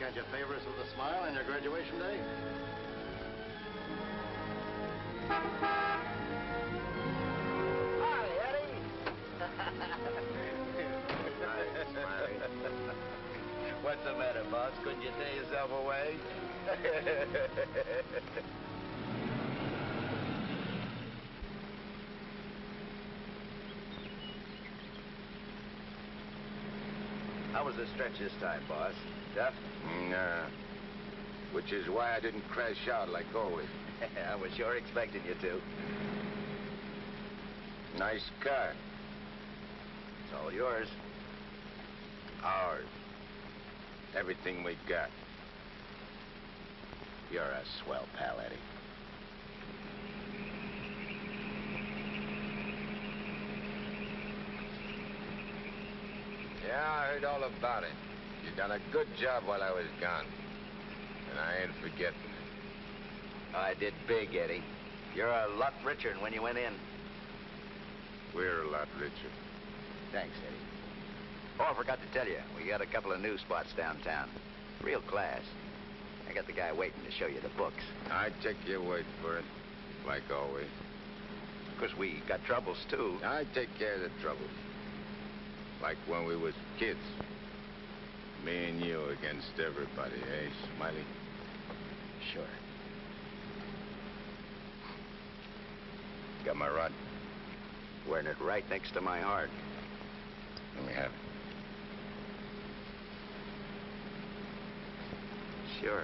Can't you favor us with a smile on your graduation day? Hi, Eddie. Hi, Smiley. What's the matter, boss? Couldn't you tear yourself away? How was the stretch this time, boss? Tough? Nah. Which is why I didn't crash out like always. I was sure expecting you to. Nice car. It's all yours. Ours. Everything we got. You're a swell pal, Eddie. Yeah, I heard all about it. You done a good job while I was gone. And I ain't forgetting it. I did big, Eddie. You're a lot richer than when you went in. We're a lot richer. Thanks, Eddie. Oh, I forgot to tell you, we got a couple of new spots downtown. Real class. I got the guy waiting to show you the books. I take your word for it, like always. Of course, we got troubles, too. I take care of the troubles. Like when we was kids. Me and you against everybody, eh, Smiley? Sure. Got my rod? Wearing it right next to my heart. Let me have it. Sure.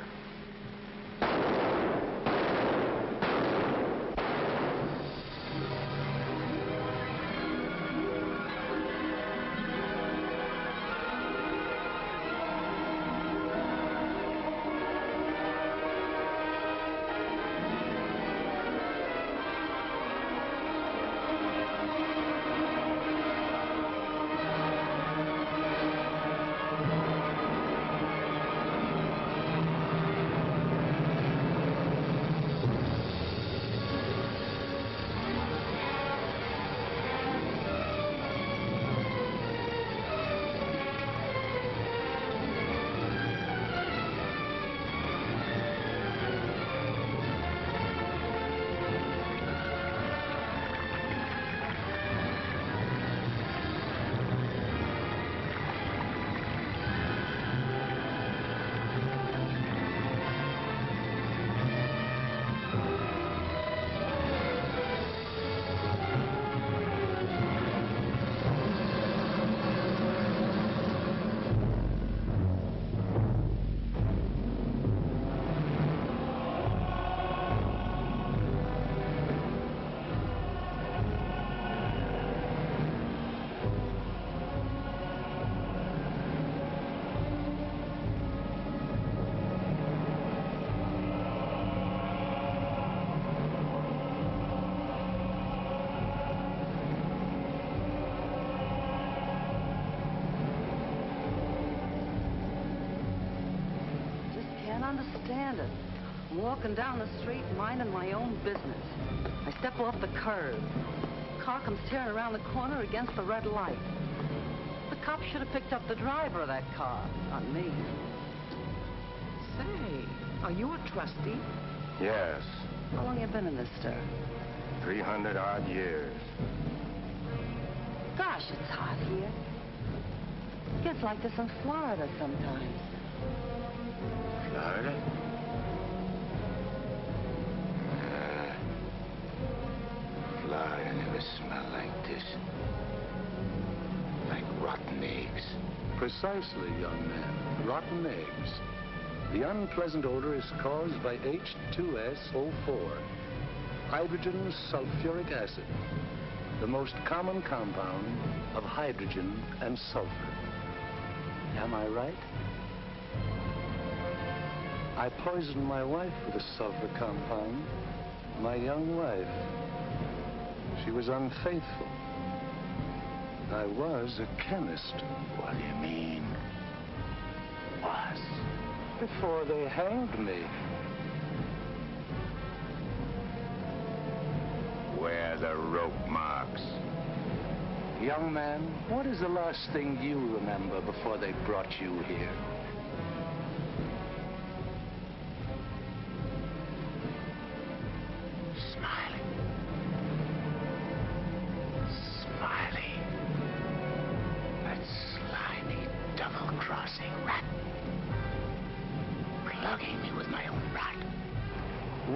Understand it. I'm walking down the street minding my own business. I step off the curb. Car comes tearing around the corner against the red light. The cop should have picked up the driver of that car, not me. Say, are you a trustee? Yes. How long you been in this stir? 300 odd years. Gosh, it's hot here. Gets like this in Florida sometimes. Florida? Florida never smelled like this. Like rotten eggs. Precisely, young man. Rotten eggs. The unpleasant odor is caused by H2SO4, hydrogen sulfuric acid, the most common compound of hydrogen and sulfur. Am I right? I poisoned my wife with a sulfur compound, my young wife. She was unfaithful. I was a chemist. What do you mean? Was. Before they hanged me. Where are the rope marks? Young man, what is the last thing you remember before they brought you here?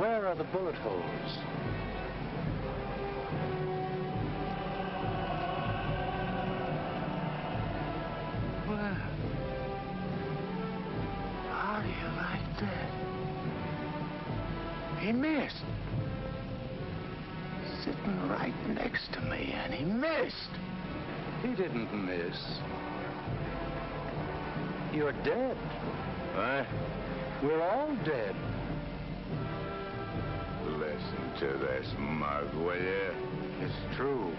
Where are the bullet holes? Well, how do you like that? He missed. Sitting right next to me, and he missed. He didn't miss. You're dead. What? We're all dead. Listen to this, mug, will you? It's true.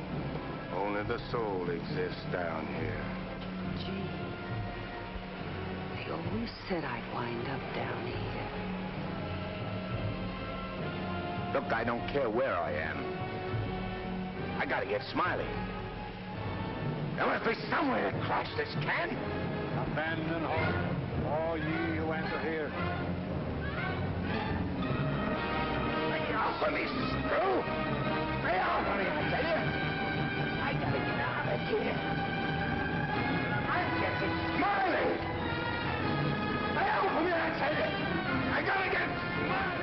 Only the soul exists down here. Gee, they always said I'd wind up down here. Look, I don't care where I am. I gotta get Smiley. There must be somewhere to cross this can. Abandon hope, all ye who enter here. Lay off of me, screw! Lay off of me, I tell you! I gotta get out of here. I'm getting Smiley! Lay off of me, I tell you! I gotta get Smiley!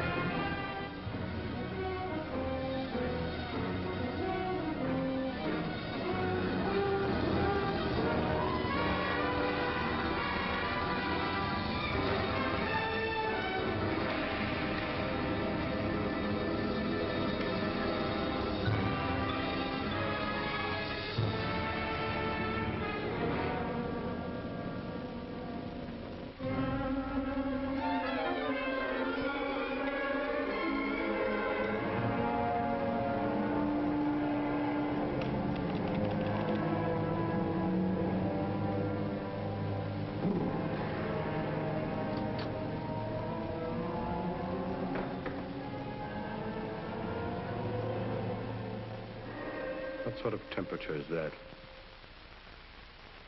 What sort of temperature is that?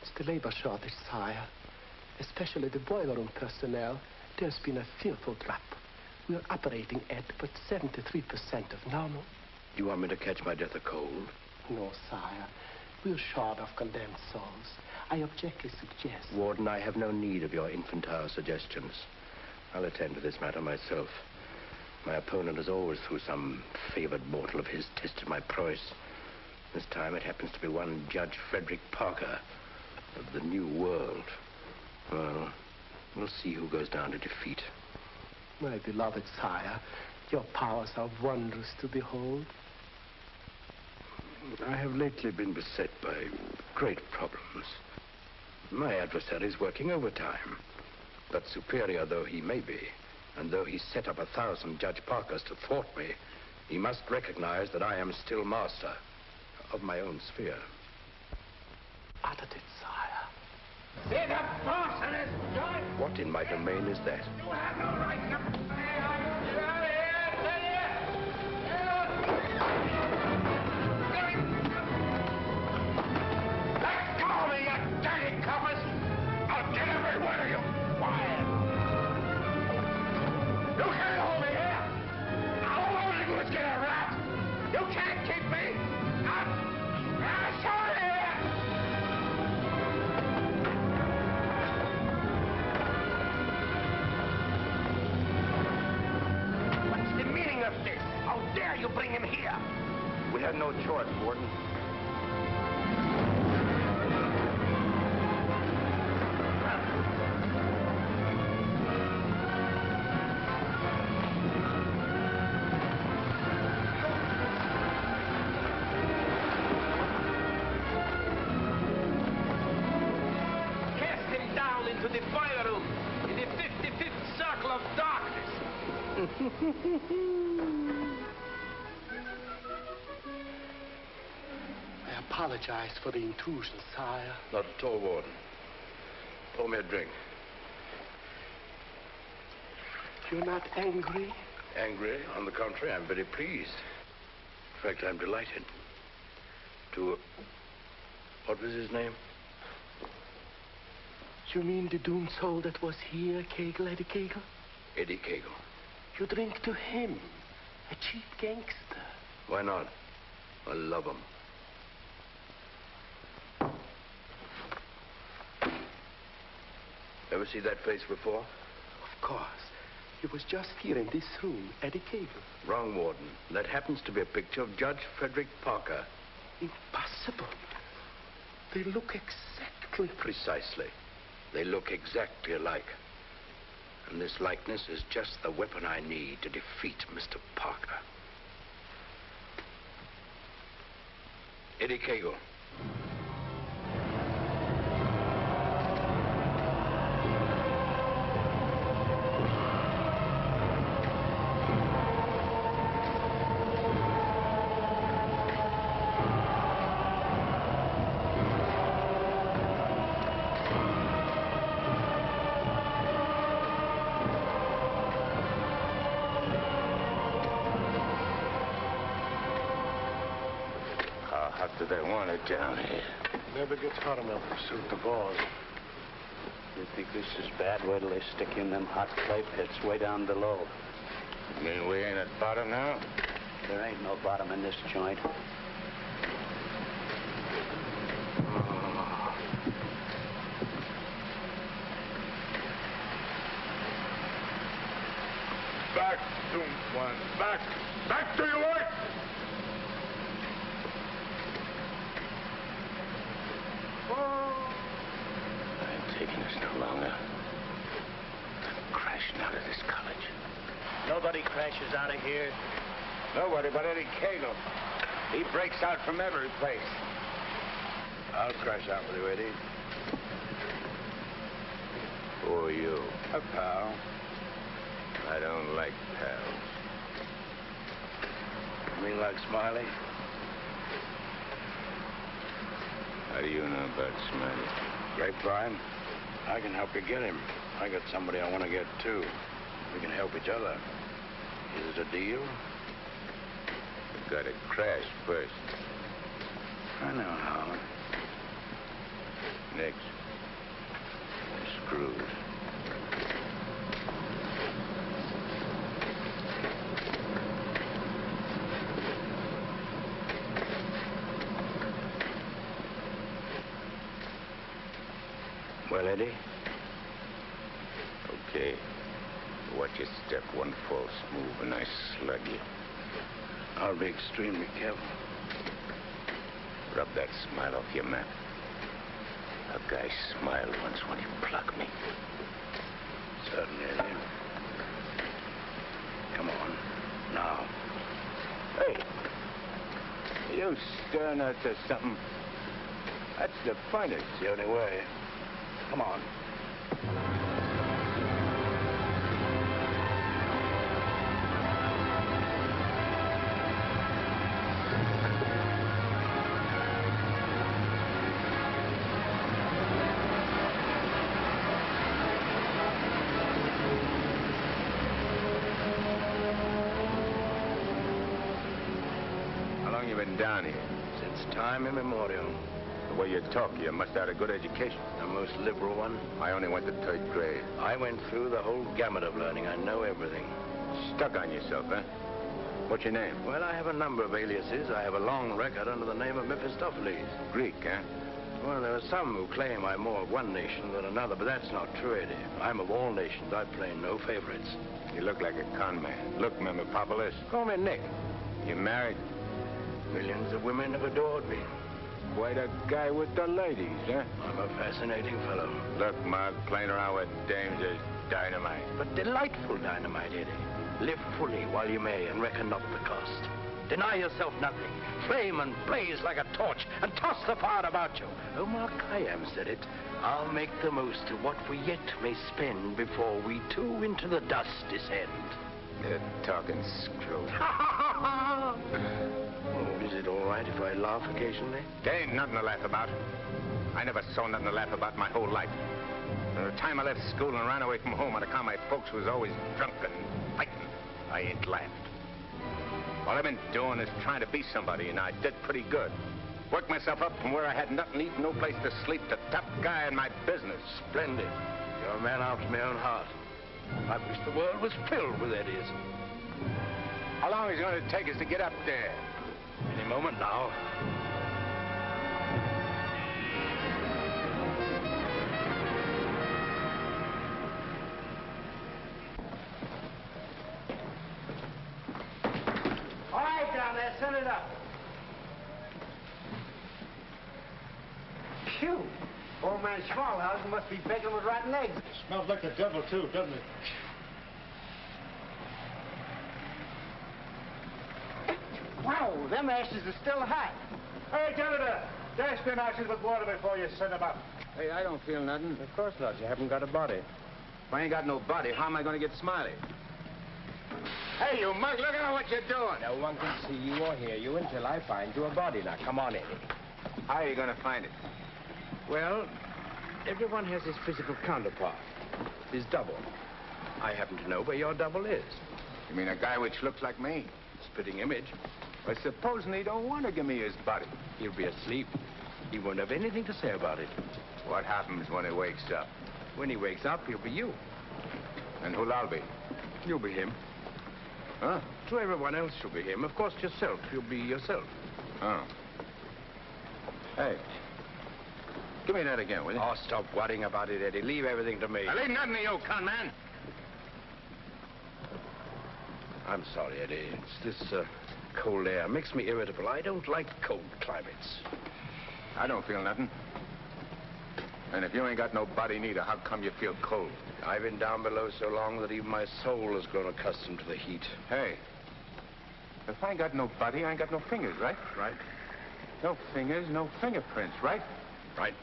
It's the labor shortage, sire. Especially the boiler room personnel. There's been a fearful drop. We're operating at but 73% of normal. You want me to catch my death of cold? No, sire. We're short of condemned souls. I objectly suggest... Warden, I have no need of your infantile suggestions. I'll attend to this matter myself. My opponent has always, through some favored mortal of his, tested my prowess. This time it happens to be one Judge Frederick Parker of the New World. Well, we'll see who goes down to defeat. My beloved sire, your powers are wondrous to behold. I have lately been beset by great problems. My adversary is working overtime. But superior though he may be, and though he set up 1,000 Judge Parkers to thwart me, he must recognize that I am still master of my own sphere. Uttered it, sire. There's a boss in his joint! What in my domain is that? You have no right to... Get out of here, I tell you! Let go of me, you dirty coppers! I'll get every one of you quiet! You can't hold me here! All I want to do is get a rat! You can't keep me! I'm sorry! What's the meaning of this? How dare you bring him here? We had no choice, Warden. To the fire room in the 55th circle of darkness. I apologize for the intrusion, sire. Not at all, Warden. Pour me a drink. You're not angry? Angry? On the contrary, I'm very pleased. In fact, I'm delighted. What was his name? You mean the doomed soul that was here, Kegel, Eddie Kegel? Eddie Kegel. You drink to him, a cheap gangster. Why not? I love him. Ever see that face before? Of course. He was just here in this room, Eddie Cagle. Wrong, Warden. That happens to be a picture of Judge Frederick Parker. Impossible. They look exactly... Precisely. They look exactly alike. And this likeness is just the weapon I need to defeat Mr. Parker. Eddie Cagle. Do they want it down here? Never gets hot enough to suit the boss. You think this is bad? Wait till they stick you in them hot clay pits way down below. You mean we ain't at bottom now? There ain't no bottom in this joint. Back, Doomswan. Back! Back to your work! I ain't taking this no longer. I'm crashing out of this college. Nobody crashes out of here. Nobody but Eddie Cagle. He breaks out from every place. I'll crash out with you, Eddie. Who are you? A pal. I don't like pals. You mean like Smiley? How do you know about Smiley? Grapevine. I can help you get him. I got somebody I want to get, too. We can help each other. Is it a deal? You've got to crash first. I know how. Next, I'm screwed. Well, Eddie? Okay. Watch your step. One false move and I slug you. I'll be extremely careful. Rub that smile off your map. A guy smiled once when he plucked me. Certainly, Eddie. Come on. Now. Hey! You stirring us to something? That's the funnest. The only way. Come on. How long you been down here? Since time immemorial. The way you talk, you must have had a good education. The most liberal one. I only went to 3rd grade. I went through the whole gamut of learning. I know everything. Stuck on yourself, huh? What's your name? Well, I have a number of aliases. I have a long record under the name of Mephistopheles. Greek, huh? Well, there are some who claim I'm more of one nation than another, but that's not true, Eddie. I'm of all nations. I play no favorites. You look like a con man. Look, Mephistopheles. Call me Nick. You married? Millions of women have adored me. Quite a guy with the ladies, huh? I'm a fascinating fellow. Look, Mark, playing around with dames is dynamite. But delightful dynamite, Eddie. Live fully while you may and reckon not the cost. Deny yourself nothing. Flame and blaze like a torch and toss the fire about you. Omar Khayyam said it. I'll make the most of what we yet may spend before we too into the dust descend. You're talking screw. Oh, is it all right if I laugh occasionally? There ain't nothing to laugh about. I never saw nothing to laugh about my whole life. From the time I left school and ran away from home on account my folks was always drunk and fighting, I ain't laughed. All I've been doing is trying to be somebody, and I did pretty good. Worked myself up from where I had nothing to eat, no place to sleep, to top guy in my business. Splendid. You're a man after my own heart. I wish the world was filled with Eddies. How long is it going to take us to get up there? Any moment now. send it up. Phew. Old man Schmalhausen must be begging with rotten eggs. Smells like the devil, too, doesn't it? Wow, them ashes are still hot. Hey, janitor, dash them ashes with water before you send them up. Hey, I don't feel nothing. Of course not. You haven't got a body. If I ain't got no body, how am I going to get Smiley? Hey, you mug, look at what you're doing. No one can see you or hear you until I find you a body. Now, come on, Eddie. How are you going to find it? Well, everyone has his physical counterpart, his double. I happen to know where your double is. You mean a guy which looks like me? Spitting image. But supposing he don't want to give me his body? He'll be asleep. He won't have anything to say about it. What happens when he wakes up? When he wakes up, he'll be you. And who'll I be? You'll be him. Huh? To everyone else, you'll be him. Of course, yourself. You'll be yourself. Oh. Hey. Give me that again, will you? Oh, stop worrying about it, Eddie. Leave everything to me. I leave nothing to you, con man. I'm sorry, Eddie. It's this cold air. Makes me irritable. I don't like cold climates. I don't feel nothing. And if you ain't got no body neither, how come you feel cold? I've been down below so long that even my soul has grown accustomed to the heat. Hey, if I ain't got no body, I ain't got no fingers, right? Right. No fingers, no fingerprints, right? Right.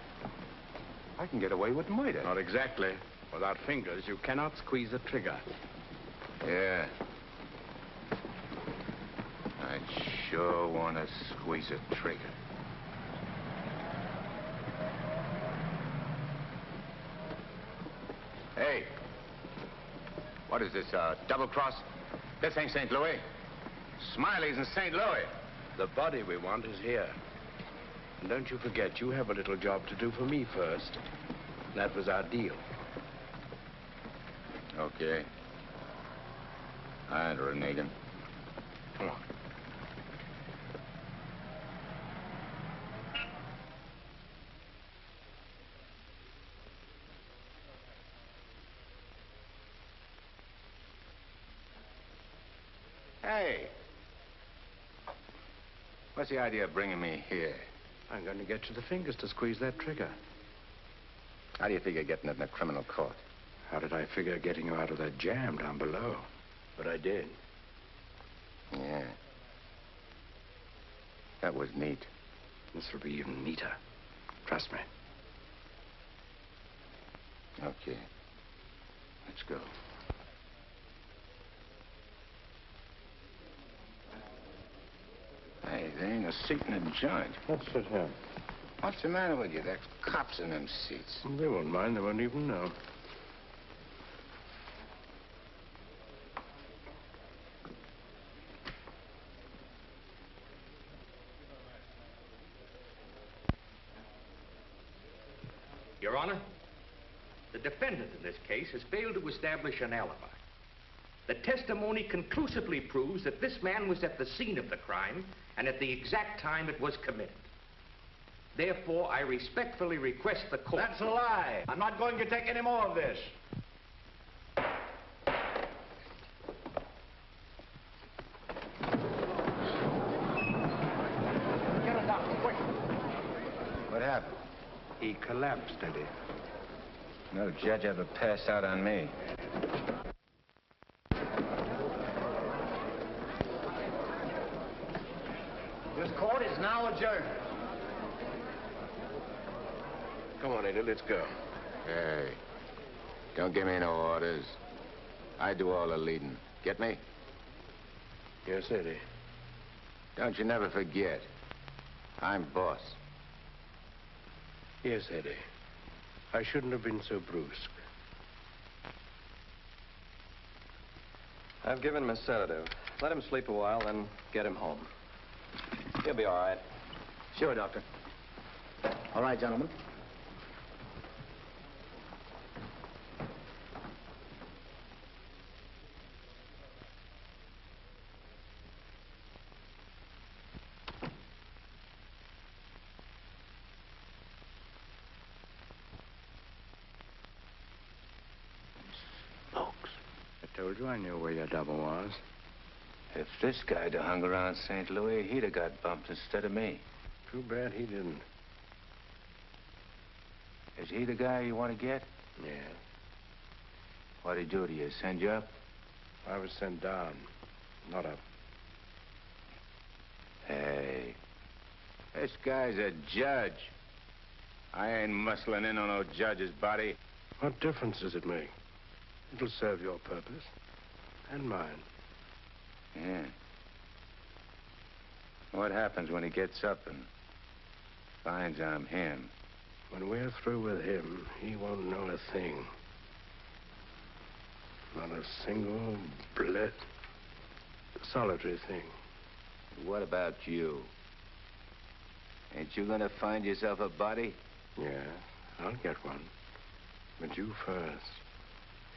I can get away with murder. Not exactly. Without fingers, you cannot squeeze a trigger. Yeah. I sure want to squeeze a trigger. Hey. What is this, double cross? This ain't St. Louis. Smiley's in St. Louis. The body we want is here. And don't you forget, you have a little job to do for me first. That was our deal. Okay. All right, Renegan. Come on. Hey. What's the idea of bringing me here? I'm going to get you the fingers to squeeze that trigger. How do you figure getting it in a criminal court? How did I figure getting you out of that jam down below? But I did. Yeah. That was neat. This will be even neater. Trust me. Okay. Let's go. Hey, there ain't a seat in the joint. Let's sit here. What's the matter with you? There's cops in them seats. They won't mind. They won't even know. Your Honor, the defendant in this case has failed to establish an alibi. The testimony conclusively proves that this man was at the scene of the crime and at the exact time it was committed. Therefore, I respectfully request the court... That's a lie. I'm not going to take any more of this. Get a doctor, quick. What happened? He collapsed, Eddie. No judge ever passed out on me. This court is now adjourned. Come on, Eddie, let's go. Hey, don't give me no orders. I do all the leading. Get me? Yes, Eddie. Don't you never forget. I'm boss. Yes, Eddie. I shouldn't have been so brusque. I've given him a sedative. Let him sleep a while, then get him home. He'll be all right. Sure, Doctor. All right, gentlemen. I told you I knew where your double was. If this guy'd have hung around St. Louis, he'd have got bumped instead of me. Too bad he didn't. Is he the guy you want to get? Yeah. What'd he do to you? Send you up? I was sent down, not up. Hey, this guy's a judge. I ain't muscling in on no judge's body. What difference does it make? It'll serve your purpose. And mine. Yeah. What happens when he gets up and finds I'm him? When we're through with him, he won't know a thing. Not a single solitary thing. What about you? Ain't you gonna find yourself a body? Yeah, I'll get one. But you first.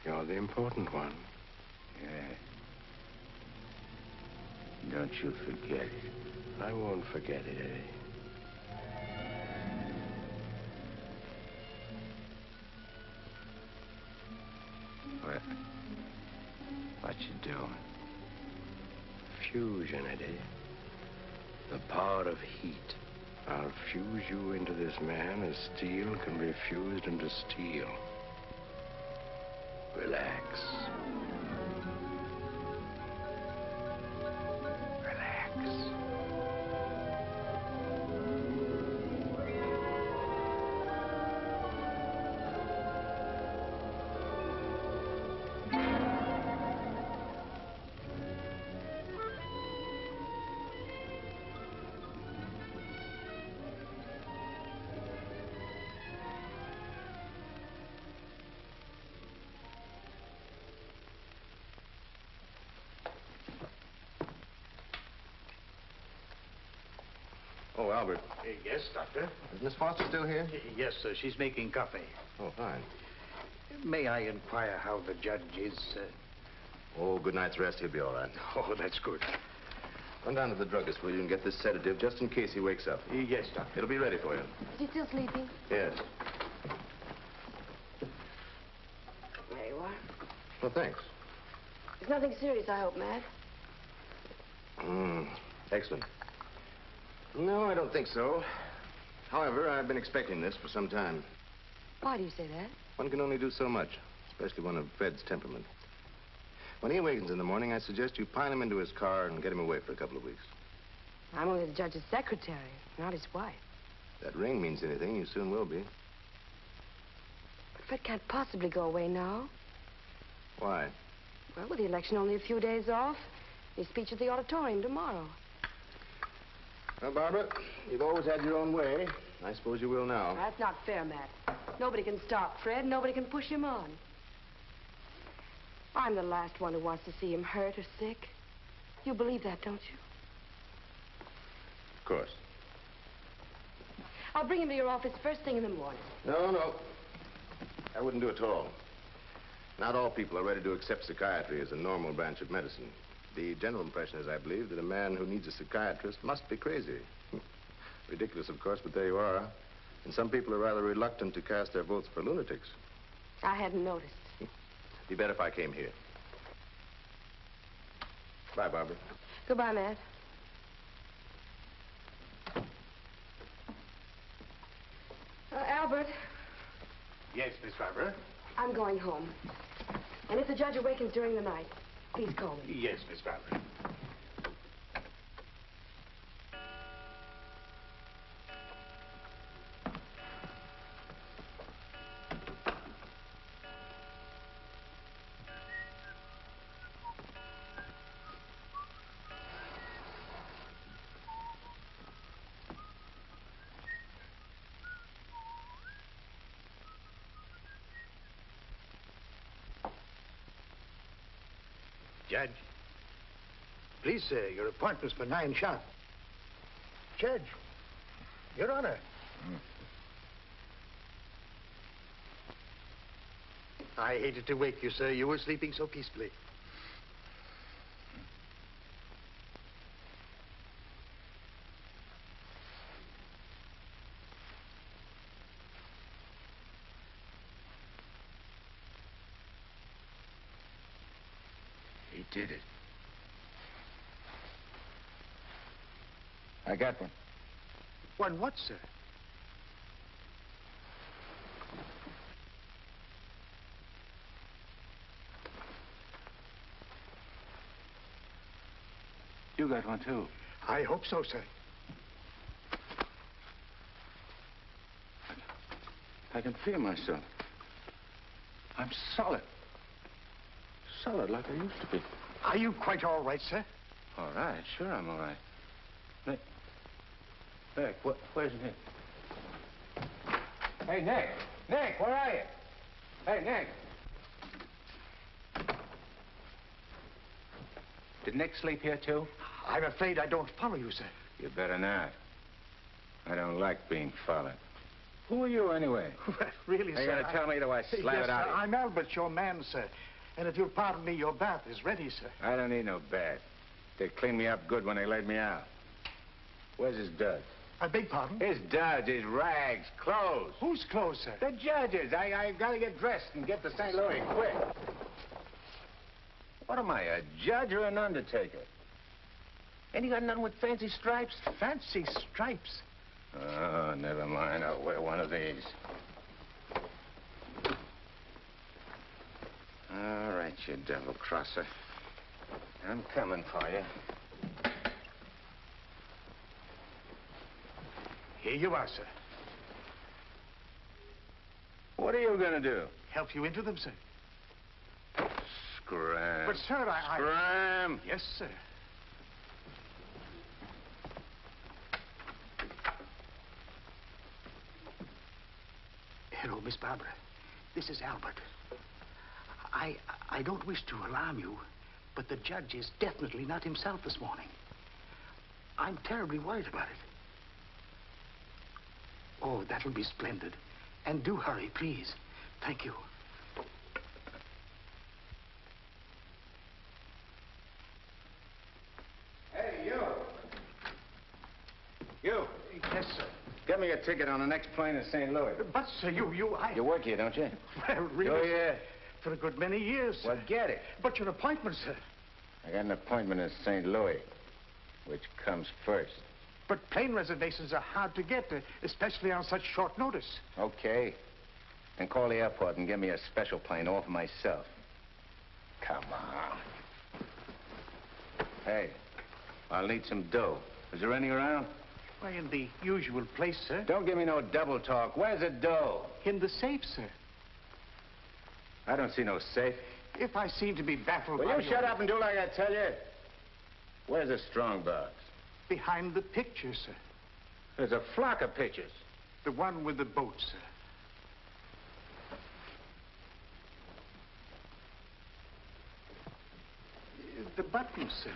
You're the important one. Yeah. Don't you forget it. I won't forget it, Eddie. What you doing? Fusion, Eddie. The power of heat. I'll fuse you into this man as steel can be fused into steel. Relax. Oh, Albert. Yes, Doctor? Is Miss Foster still here? Yes, sir. She's making coffee. Oh, fine. May I inquire how the judge is? Oh, good night's rest. He'll be all right. Oh, that's good. Run down to the druggist, will you, and get this sedative just in case he wakes up. Yes, Doctor. It'll be ready for you. Is he still sleeping? Yes. There you are. Well, thanks. It's nothing serious, I hope, Matt. Excellent. No, I don't think so. However, I've been expecting this for some time. Why do you say that? One can only do so much, especially one of Fred's temperament. When he awakens in the morning, I suggest you pile him into his car and get him away for a couple of weeks. I'm only the judge's secretary, not his wife. If that ring means anything, you soon will be. But Fred can't possibly go away now. Why? Well, with the election only a few days off, his speech at the auditorium tomorrow. Well, Barbara, you've always had your own way. I suppose you will now. That's not fair, Matt. Nobody can stop Fred. Nobody can push him on. I'm the last one who wants to see him hurt or sick. You believe that, don't you? Of course. I'll bring him to your office first thing in the morning. No. I wouldn't do it at all. Not all people are ready to accept psychiatry as a normal branch of medicine. The general impression is, I believe, that a man who needs a psychiatrist must be crazy. Ridiculous, of course, but there you are. And some people are rather reluctant to cast their votes for lunatics. I hadn't noticed. Be better if I came here. Bye, Barbara. Goodbye, Matt. Albert. Yes, Miss Barbara? I'm going home. And if the judge awakens during the night, please call me. Yes, Miss Barbara. Judge. Please, sir, your appointment's for 9 sharp. Judge. Your Honor. I hated to wake you, sir. You were sleeping so peacefully. He did it. I got one. One what, sir? You got one, too. I hope so, sir. I can feel myself. I'm solid. Solid like I used to be. Are you quite all right, sir? All right, sure I'm all right. Nick. Nick, where's Nick? Hey, Nick! Nick, where are you? Hey, Nick! Did Nick sleep here, too? I'm afraid I don't follow you, sir. You better not. I don't like being followed. Who are you, anyway? Really, You sir? gotta tell me, do I slap yes, it out sir, of you? I'm Albert, your man, sir. And if you'll pardon me, your bath is ready, sir. I don't need no bath. They cleaned me up good when they laid me out. Where's his duds? I beg pardon? His duds, his rags, clothes. Whose clothes, sir? The judge's. I gotta get dressed and get to St. Louis quick. What am I, a judge or an undertaker? Ain't you got nothing with fancy stripes? Fancy stripes? Oh, never mind. I'll wear one of these. All right, you devil crosser. I'm coming for you. Here you are, sir. What are you gonna do? Help you into them, sir. Scram. But, sir, I... Scram! Yes, sir. Hello, Miss Barbara. This is Albert. I don't wish to alarm you, but the judge is definitely not himself this morning. I'm terribly worried about it. Oh, that'll be splendid. And do hurry, please. Thank you. Hey, you! You! Yes, sir. Get me a ticket on the next plane to St. Louis. But, sir, I... You work here, don't you? Well, really... Oh, yeah. For a good many years, sir. Well, get it. But your appointment, sir. I got an appointment in St. Louis. Which comes first? But plane reservations are hard to get, especially on such short notice. Okay. Then call the airport and give me a special plane all for myself. Come on. Hey, I'll need some dough. Is there any around? Why, in the usual place, sir. Don't give me no double talk. Where's the dough? In the safe, sir. I don't see no safe. If I seem to be baffled Will by you shut up and do like I tell you? Where's the strong box? Behind the picture, sir. There's a flock of pictures. The one with the boat, sir. The button, sir.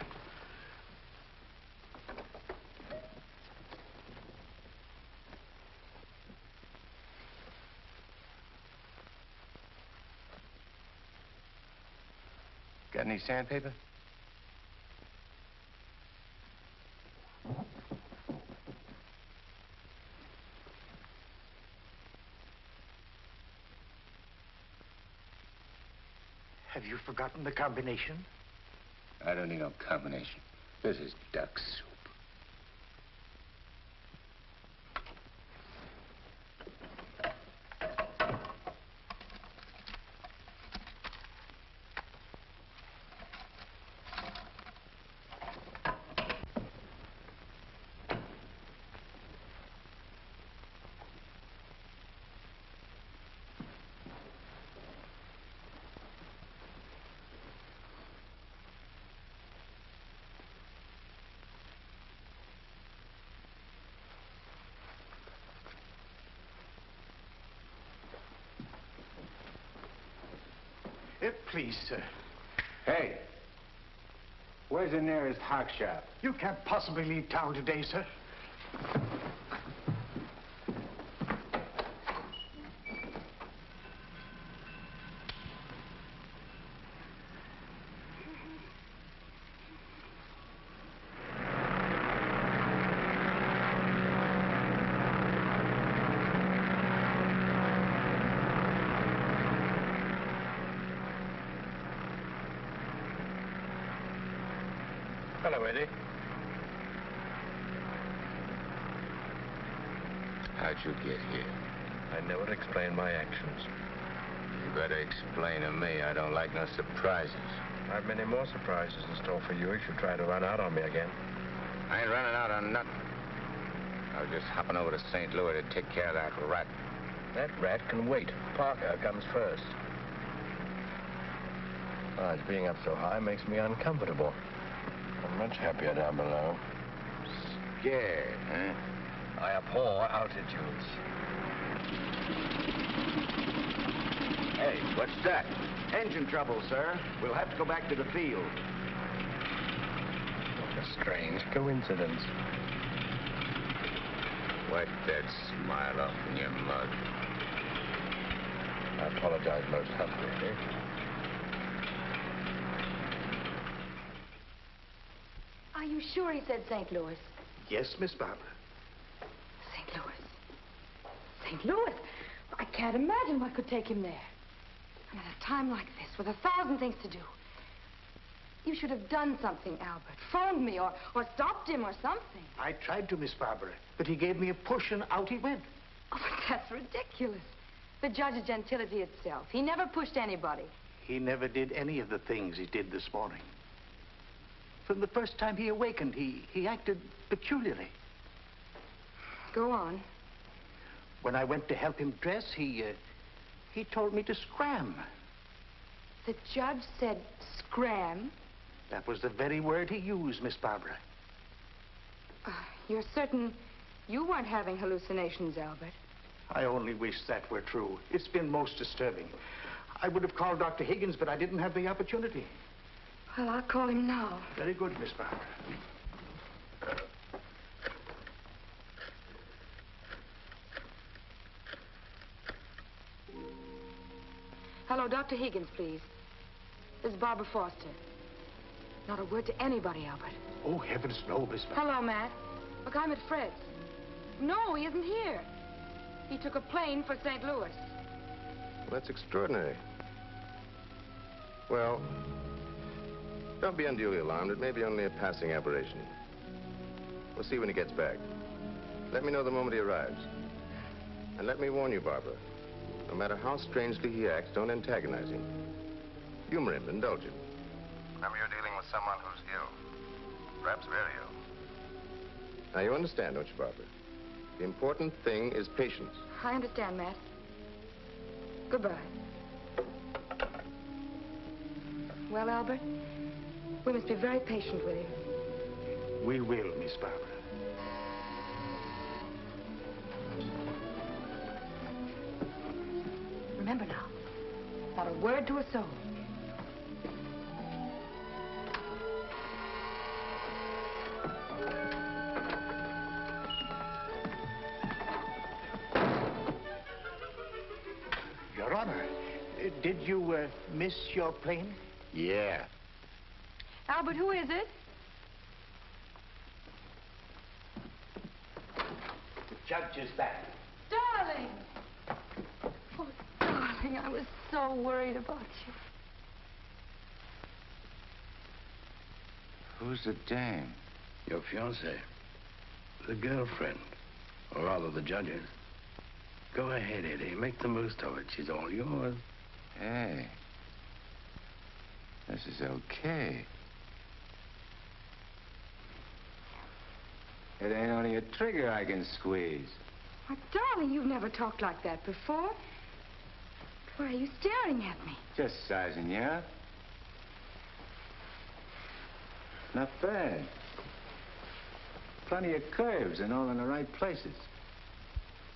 Got any sandpaper? Have you forgotten the combination? I don't need no combination. This is duck soup. Please, sir. Hey, where's the nearest hock shop? You can't possibly leave town today, sir. Hello, Eddie. How'd you get here? I never explain my actions. You better explain to me. I don't like no surprises. I've many more surprises in store for you if you try to run out on me again. I ain't running out on nothing. I was just hopping over to St. Louis to take care of that rat. That rat can wait. Parker comes first. Besides, being up so high makes me uncomfortable. I'm much happier down below. Scared, huh? I abhor altitudes. Hey, what's that? Engine trouble, sir. We'll have to go back to the field. What a strange coincidence. Wipe that smile off in your mug. I apologize most humbly. Are you sure he said St. Louis? Yes, Miss Barbara. St. Louis. St. Louis? I can't imagine what could take him there. And at a time like this, with 1,000 things to do. You should have done something, Albert. Phoned me or stopped him or something. I tried to, Miss Barbara, but he gave me a push and out he went. Oh, but that's ridiculous. The judge is gentility itself. He never pushed anybody. He never did any of the things he did this morning. From the first time he awakened, he acted peculiarly. Go on. When I went to help him dress, he told me to scram. The judge said scram? That was the very word he used, Miss Barbara. You're certain you weren't having hallucinations, Albert? I only wish that were true. It's been most disturbing. I would have called Dr. Higgins, but I didn't have the opportunity. Well, I'll call him now. Very good, Miss Barbara. Hello, Dr. Higgins, please. This is Barbara Foster. Not a word to anybody, Albert. Oh, heavens, no, Miss Barbara. Hello, Matt. Look, I'm at Fred's. No, he isn't here. He took a plane for St. Louis. Well, that's extraordinary. Well, don't be unduly alarmed. It may be only a passing aberration. We'll see when he gets back. Let me know the moment he arrives. And let me warn you, Barbara, no matter how strangely he acts, don't antagonize him. Humor him, indulge him. Remember, you're dealing with someone who's ill. Perhaps very ill. Now, you understand, don't you, Barbara? The important thing is patience. I understand, Matt. Goodbye. Well, Albert, we must be very patient with him. We will, Miss Barbara. Remember now, not a word to a soul. Your Honor, did you miss your plane? Yeah. Albert, who is it? The judge is back. Darling! Oh, darling, I was so worried about you. Who's the dame? Your fiancée. The girlfriend. Or rather, the judge's. Go ahead, Eddie. Make the most of it. She's all yours. Hey. This is okay. It ain't only a trigger I can squeeze. Why, darling, you've never talked like that before. Why are you staring at me? Just sizing you up. Not bad. Plenty of curves and all in the right places.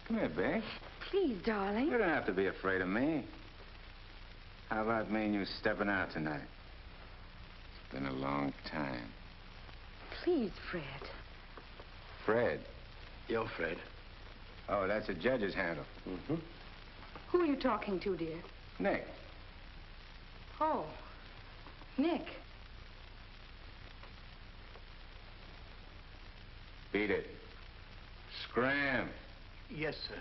Come here, babe. Please, darling. You don't have to be afraid of me. How about me and you stepping out tonight? It's been a long time. Please, Fred. Fred? You're Fred. Oh, that's a judge's handle. Mm-hmm. Who are you talking to, dear? Nick. Oh, Nick. Beat it. Scram. Yes, sir.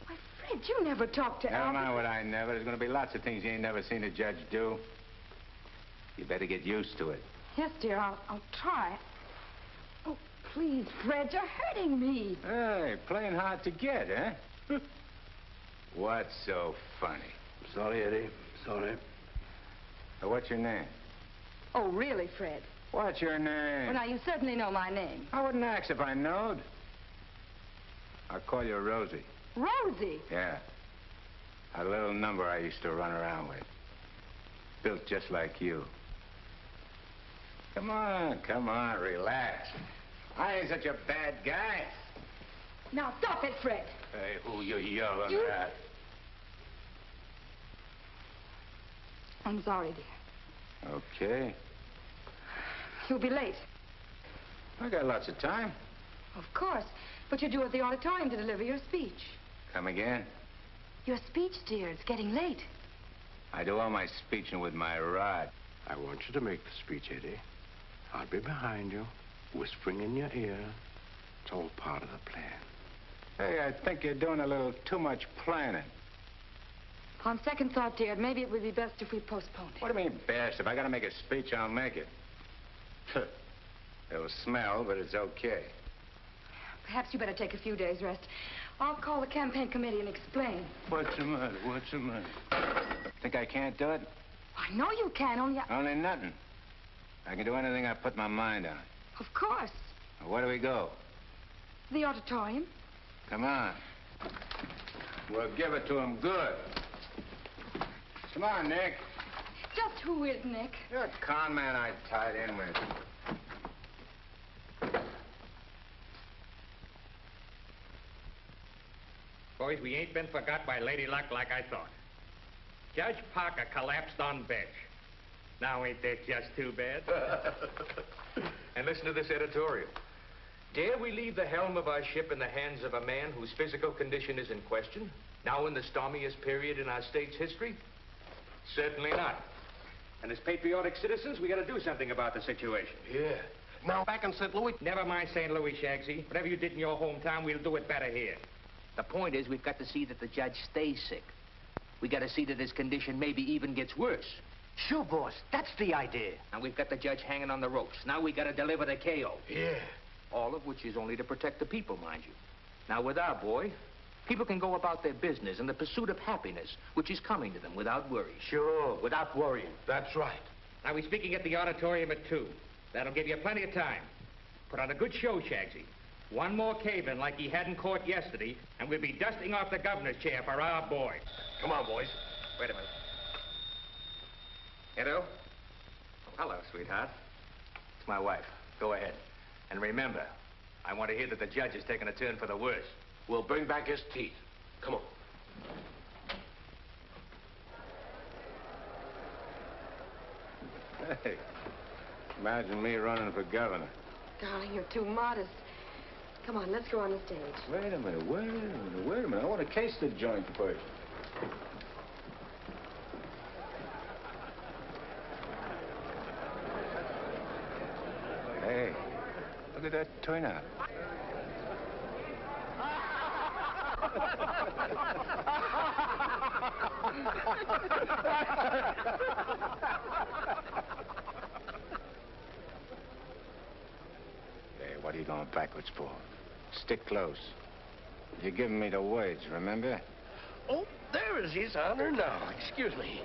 Why, Fred, you never talked to Never Albert. mind what I never. There's going to be lots of things you ain't never seen a judge do. You better get used to it. Yes, dear, I'll try. Oh, please, Fred, you're hurting me. Hey, playing hard to get, huh? What's so funny? Sorry, Eddie. Sorry. What's your name? Oh, really, Fred? What's your name? Well, now, you certainly know my name. I wouldn't ask if I knowed. I'll call you Rosie. Rosie? Yeah. A little number I used to run around with. Built just like you. Come on, relax. I ain't such a bad guy. Now, stop it, Fred. Hey, who you yelling at? I'm sorry, dear. Okay. You'll be late. I got lots of time. Of course. But you're due at the auditorium to deliver your speech. Come again? Your speech, dear. It's getting late. I do all my speeching with my rod. I want you to make the speech, Eddie. I'll be behind you, whispering in your ear. It's all part of the plan. Hey, I think you're doing a little too much planning. On second thought, dear, maybe it would be best if we postponed it. What do you mean, best? If I gotta make a speech, I'll make it. It'll smell, but it's okay. Perhaps you better take a few days' rest. I'll call the campaign committee and explain. What's the matter? What's the matter? Think I can't do it? I know you can, Only nothing. I can do anything I put my mind on. Of course. Now, where do we go? The auditorium. Come on. We'll give it to him good. Come on, Nick. Just who is Nick? You're a con man I tied in with. Boys, we ain't been forgot by Lady Luck like I thought. Judge Parker collapsed on bench. Now ain't that just too bad? And listen to this editorial. Dare we leave the helm of our ship in the hands of a man whose physical condition is in question, now in the stormiest period in our state's history? Certainly not. And as patriotic citizens, we gotta do something about the situation. Yeah. Now, back in St. Louis... Never mind St. Louis, Shagsy. Whatever you did in your hometown, we'll do it better here. The point is, we've got to see that the judge stays sick. We got to see that his condition maybe even gets worse. Sure, boss. That's the idea. And we've got the judge hanging on the ropes. Now we got to deliver the KO. Yeah. All of which is only to protect the people, mind you. Now, with our boy, people can go about their business in the pursuit of happiness, which is coming to them without worry. Sure, without worrying. That's right. Now, we're speaking at the auditorium at 2. That'll give you plenty of time. Put on a good show, Shagsy. One more cave-in like he had in court yesterday, and we'll be dusting off the governor's chair for our boy. Come on, boys. Wait a minute. Edo? Oh, hello, sweetheart. It's my wife. Go ahead. And remember, I want to hear that the judge is taking a turn for the worse. We'll bring back his teeth. Come on. Hey, imagine me running for governor. Darling, you're too modest. Come on, let's go on the stage. Wait a minute. I want to case the joint first. Hey, look at that turnout. Hey, what are you going backwards for? Stick close. You're giving me the words, remember? Oh, there is His Honor now. Excuse me.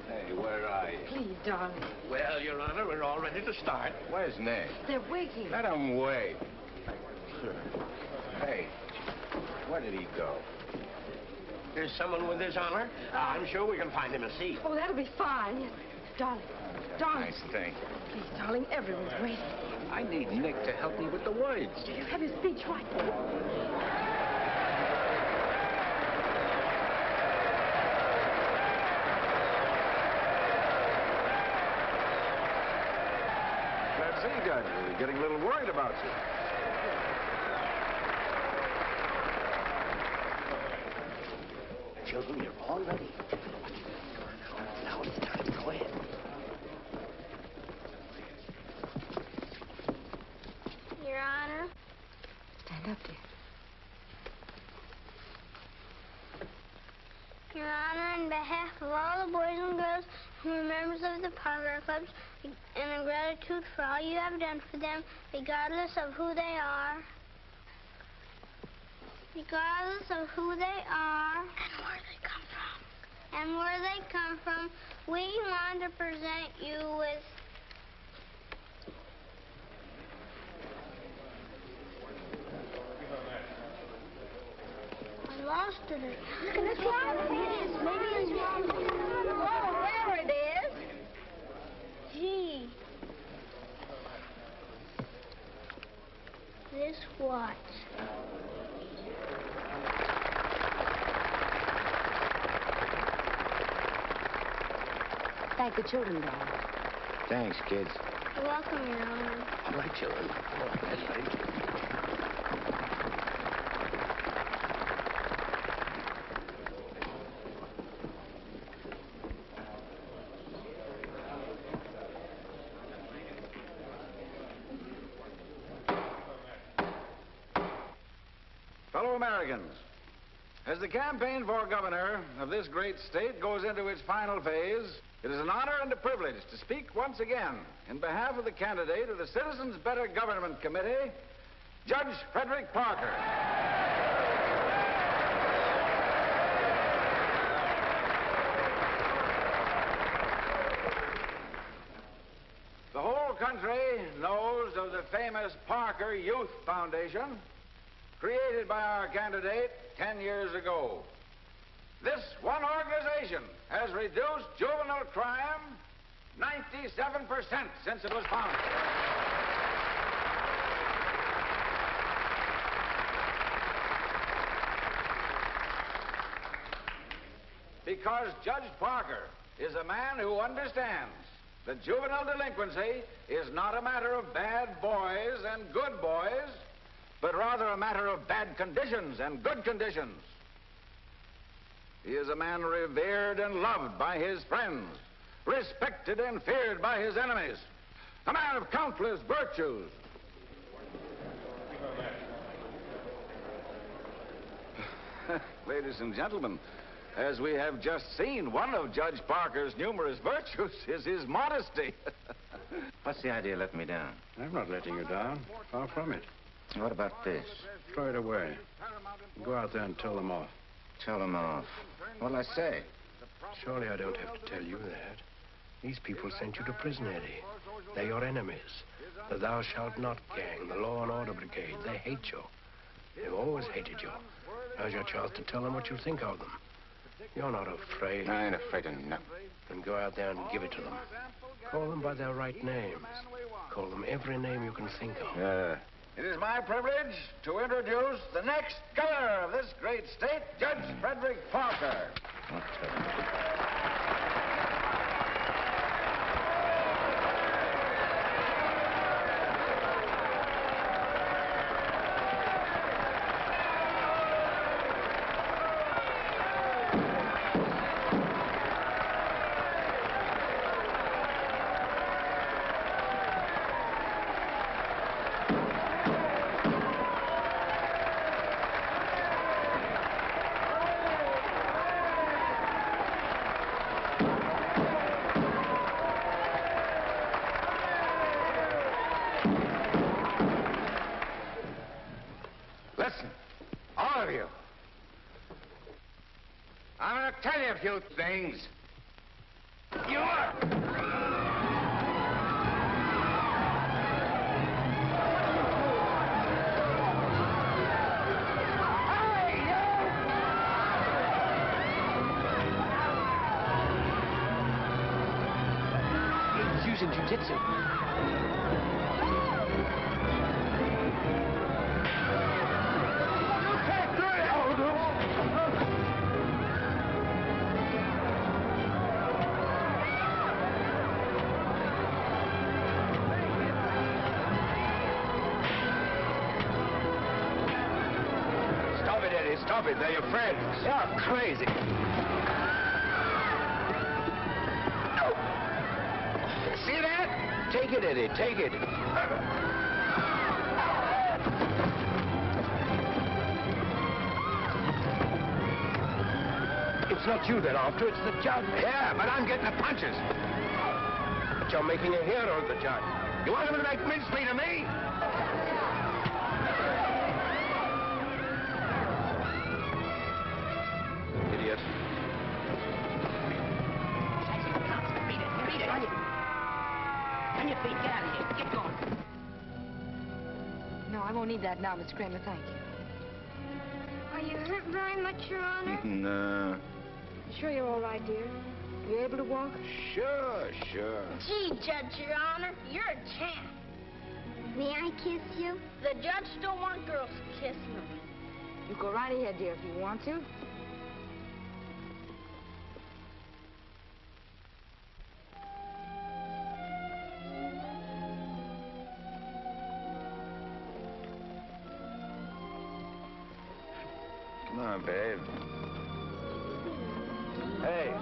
Hey, where are you? Please, darling. Well, Your Honor, we're all ready to start. Where's Nick? They're waiting. Let him wait. Hey, where did he go? There's someone with His Honor. I'm sure we can find him a seat. Oh, that'll be fine. Yes. Darling. Darling. Nice thing. Please, darling, everyone's waiting. I need Nick to help me with the words. Do you have your speech right? Let's see, Judge. We're getting a little worried about you. Children, you're all ready. Now it's time. Go ahead. Your Honor. Stand up, dear. Your Honor, on behalf of all the boys and girls We're members of the Parker Clubs and in gratitude for all you have done for them, regardless of who they are. Regardless of who they are. And where they come from. And where they come from, we want to present you with... I lost it. It's wrong. Maybe it's wrong. Oh, there it is. Gee. This what? Thank the children, Dad. Thanks, kids. You're welcome, Your Honor. All right, children. All right, that's right. Fellow Americans, as the campaign for governor of this great state goes into its final phase, it is an honor and a privilege to speak once again in behalf of the candidate of the Citizens Better Government Committee, Judge Frederick Parker. The whole country knows of the famous Parker Youth Foundation, created by our candidate 10 years ago. This one organization has reduced juvenile crime 97% since it was founded. Because Judge Parker is a man who understands that juvenile delinquency is not a matter of bad boys and good boys, but rather a matter of bad conditions and good conditions. He is a man revered and loved by his friends, respected and feared by his enemies, a man of countless virtues. Ladies and gentlemen, as we have just seen, one of Judge Parker's numerous virtues is his modesty. What's the idea of letting me down? I'm not letting you down. Far from it. What about this? Throw it away. Go out there and tell them off. Tell them off. What'll I say? Surely I don't have to tell you that. These people sent you to prison, Eddie. They're your enemies. The Thou Shalt Not gang, the Law and Order Brigade. They hate you. They've always hated you. Now's your chance to tell them what you think of them. You're not afraid. I ain't afraid of nothing. Then go out there and give it to them. Call them by their right names. Call them every name you can think of. It is my privilege to introduce the next governor of this great state, Judge Frederick Parker. Listen, all of you. I'm going to tell you a few things. You are... He's using jiu-jitsu. Stop it, Eddie. Stop it. They're your friends. You're crazy. See that? Take it, Eddie. Take it. It's it's not you they're after, it's the judge. Yeah, but I'm getting the punches. But you're making a hero of the judge. You want him to make mincemeat of me? Idiot. Beat it. On your feet, get out of here. Get going. No, I won't need that now, Mr. Kramer, thank you. Are you hurt very much, Your Honor? No. Sure you're all right, dear? You able to walk? Sure. Gee, Judge, Your Honor, you're a champ. May I kiss you? The judge don't want girls kissing him. You go right ahead, dear, if you want to. Come on, babe. Hey,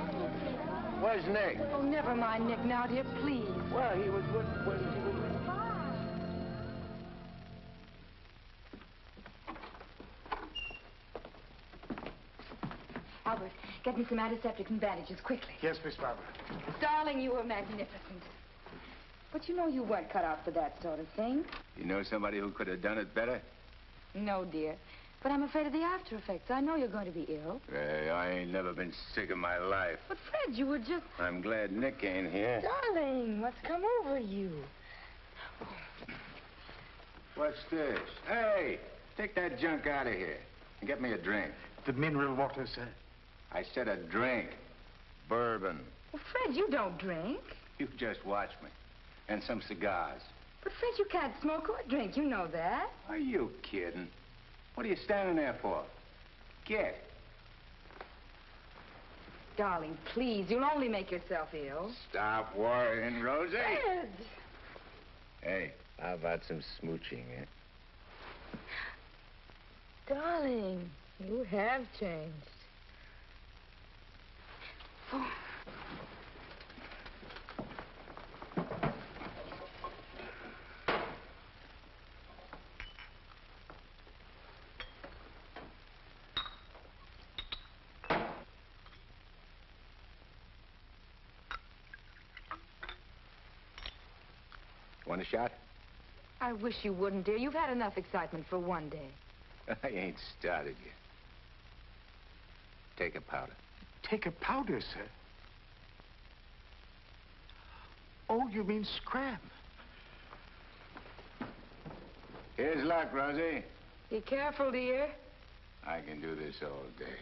where's Nick? Oh, never mind Nick now, dear, please. Well, he was good when he was... Albert, get me some antiseptic and bandages, quickly. Yes, Miss Barbara. Darling, you were magnificent. But you know you weren't cut out for that sort of thing. You know somebody who could have done it better? No, dear. But I'm afraid of the after effects. I know you're going to be ill. Hey, I ain't never been sick in my life. But, Fred, you were just... I'm glad Nick ain't here. Darling, what's come over you? What's this? Hey, take that junk out of here and get me a drink. The mineral water, sir. I said a drink. Bourbon. Well, Fred, you don't drink. You just watch me. And some cigars. But, Fred, you can't smoke or drink. You know that. Are you kidding? What are you standing there for? Get. Darling, please, you'll only make yourself ill. Stop worrying, Rosie. Fred! Hey, how about some smooching, eh? Darling, you have changed. Oh. Want a shot? I wish you wouldn't, dear. You've had enough excitement for one day. I ain't started yet. Take a powder. Take a powder, sir? Oh, you mean scram? Here's luck, Rosie. Be careful, dear. I can do this all day.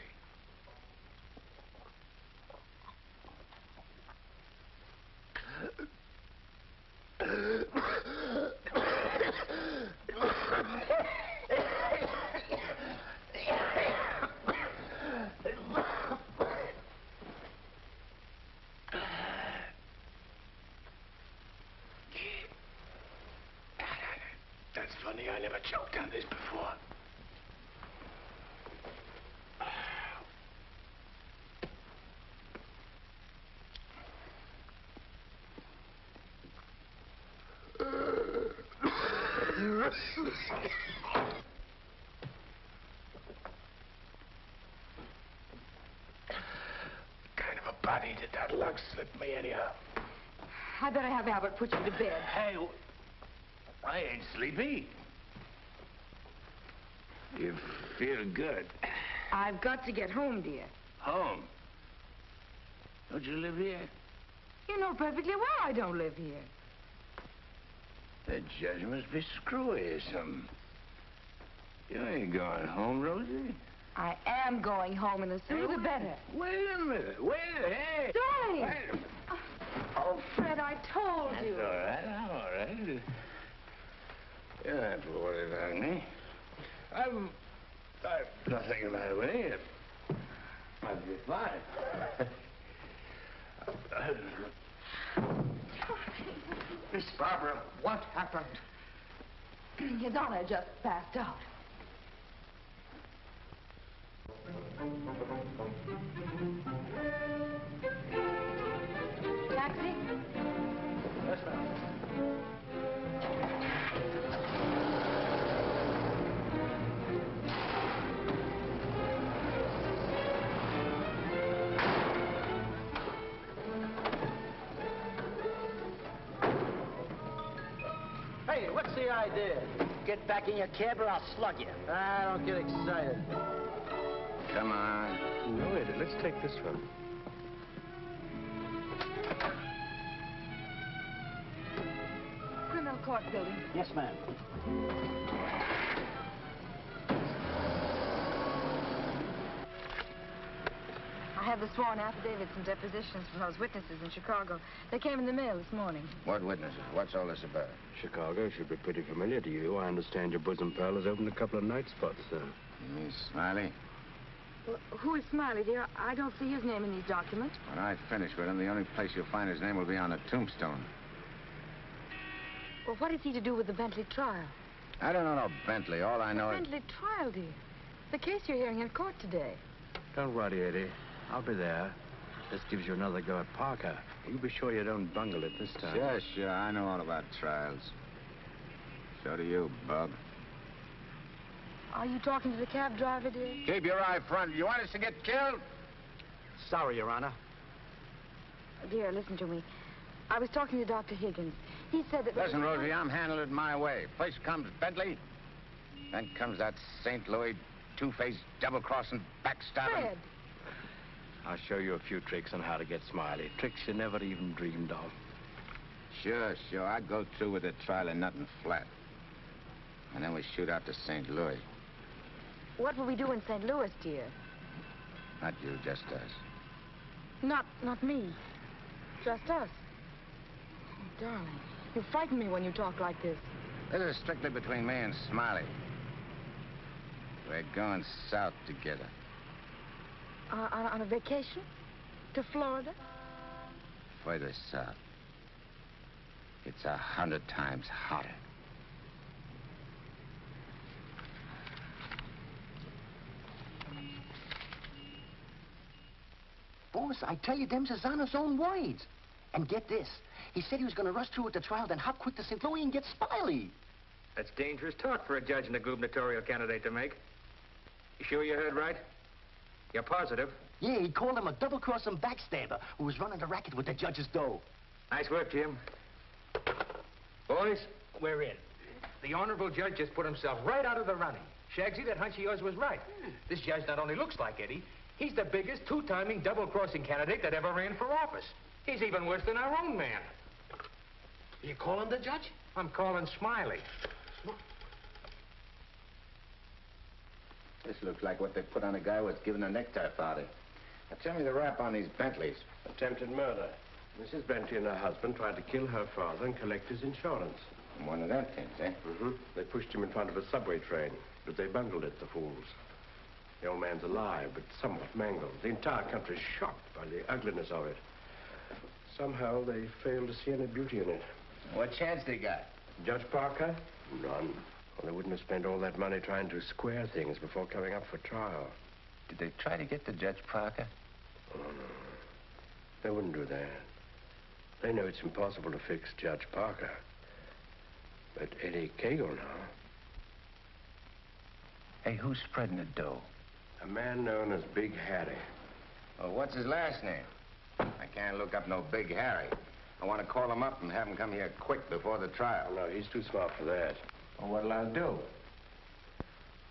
That's funny. I never choked on this before. What kind of a body did that lug slip me anyhow? I better have Albert put you to bed. Hey, I ain't sleepy. You feel good. I've got to get home, dear. Home? Don't you live here? You know perfectly well I don't live here. The judge must be screwy or something. You ain't going home, Rosie. I am going home, and the sooner the better. Wait a minute. Hey. Darling! Wait a minute. Oh, Fred, I told you. That's all right. I'm all right. You don't have to worry about me. I've nothing the matter with me. I'll be fine. Miss Barbara, what happened? His Honor just passed out. Taxi? Yes, ma'am. Hey, what's the idea? Get back in your cab or I'll slug you. Don't get excited. Come on. No, Eddie, let's take this one. Criminal court building. Yes, ma'am. I have the sworn affidavits and depositions from those witnesses in Chicago. They came in the mail this morning. What witnesses? What's all this about? Chicago should be pretty familiar to you. I understand your bosom pal has opened a couple of night spots there. You mean Smiley? Well, who is Smiley, dear? I don't see his name in these documents. When I finish with him, the only place you'll find his name will be on a tombstone. Well, what is he to do with the Bentley trial? I don't know no Bentley. All I know is... Bentley trial, dear. The case you're hearing in court today. Don't worry, Eddie. I'll be there. This gives you another go at Parker. You be sure you don't bungle it this time. Sure. I know all about trials. So do you, Bub. Are you talking to the cab driver, dear? Keep your eye front. You want us to get killed? Sorry, Your Honor. Dear, listen to me. I was talking to Dr. Higgins. He said that... Listen, Rosie, I'm handling it my way. First comes Bentley. Then comes that St. Louis two-faced, double-crossing, backstabbing... Fred! I'll show you a few tricks on how to get Smiley. Tricks you never even dreamed of. Sure. I go through with the trial and nothing flat. And then we shoot out to St. Louis. What will we do in St. Louis, dear? Not you, just us. Not me. Just us. Oh, darling, you frighten me when you talk like this. This is strictly between me and Smiley. We're going south together. On a vacation? To Florida? Further south. It's 100 times hotter. Boss, I tell you, them's his honor's own words. And get this. He said he was going to rush through with the trial, then hop quick to St. Louis and get Smiley. That's dangerous talk for a judge and a gubernatorial candidate to make. You sure you heard right? You're positive? Yeah, he called him a double-crossing backstabber who was running the racket with the judge's dough. Nice work, Jim. Boys, we're in. The honorable judge just put himself right out of the running. Shagsy, that hunch of yours was right. This judge not only looks like Eddie, he's the biggest two-timing double-crossing candidate that ever ran for office. He's even worse than our own man. You calling the judge? I'm calling Smiley. This looks like what they put on a guy who was given a necktie party. Now tell me the rap on these Bentleys. Attempted murder. Mrs. Bentley and her husband tried to kill her father and collect his insurance. One of them things, eh? Mm-hmm. They pushed him in front of a subway train, but they bungled it, the fools. The old man's alive, but somewhat mangled. The entire country's shocked by the ugliness of it. Somehow they failed to see any beauty in it. What chance they got? Judge Parker? None. Well, they wouldn't have spent all that money trying to square things before coming up for trial. Did they try to get to Judge Parker? Oh, no. They wouldn't do that. They know it's impossible to fix Judge Parker. But Eddie Cagle now. Hey, who's spreading the dough? A man known as Big Harry. Well, what's his last name? I can't look up no Big Harry. I want to call him up and have him come here quick before the trial. No, he's too smart for that. Well, what'll I do?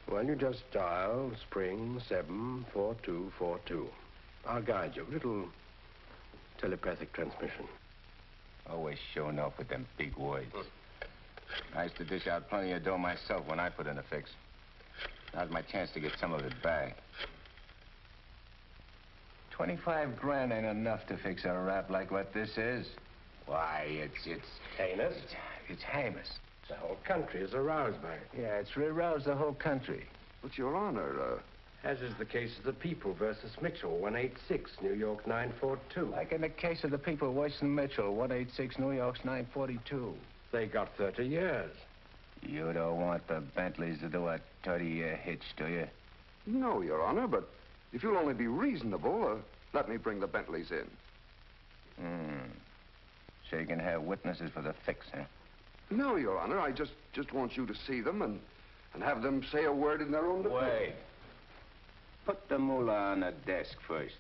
Well, you just dial spring 74242. I'll guide you. A little telepathic transmission. Always showing off with them big words. I used to dish out plenty of dough myself when I put in a fix. Now's my chance to get some of it back. 25 grand ain't enough to fix a rap like what this is. Why, it's heinous. It's heinous. The whole country is aroused by it. Yeah, it's aroused the whole country. But, Your Honor, as is the case of the People versus Mitchell, 186, New York 942. Like in the case of the People, Weston Mitchell, 186, New York's 942. They got 30 years. You don't want the Bentleys to do a 30-year hitch, do you? No, Your Honor, but if you'll only be reasonable, let me bring the Bentleys in. So you can have witnesses for the fix, huh? No, Your Honor, I just want you to see them and have them say a word in their own defense. Wait. Put the moolah on the desk first.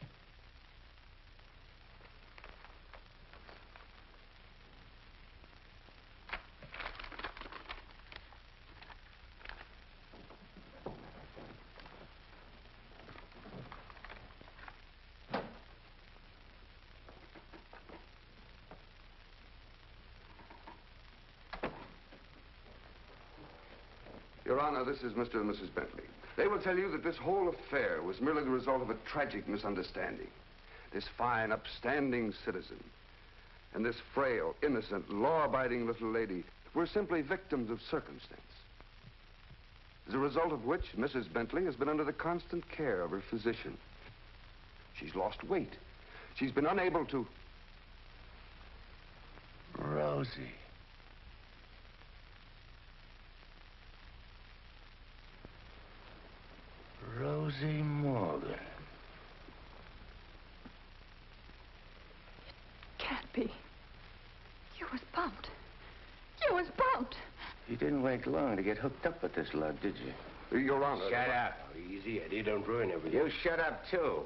Your Honor, this is Mr. and Mrs. Bentley. They will tell you that this whole affair was merely the result of a tragic misunderstanding. This fine, upstanding citizen and this frail, innocent, law-abiding little lady were simply victims of circumstance. As a result of which, Mrs. Bentley has been under the constant care of her physician. She's lost weight. She's been unable to... Rosie. Rosie Morgan. Can't be. You was bumped. You was bumped. You didn't wait long to get hooked up with this lug, did you? Your Honor. Shut up. Easy, Eddie. Don't ruin everything. You shut up, too.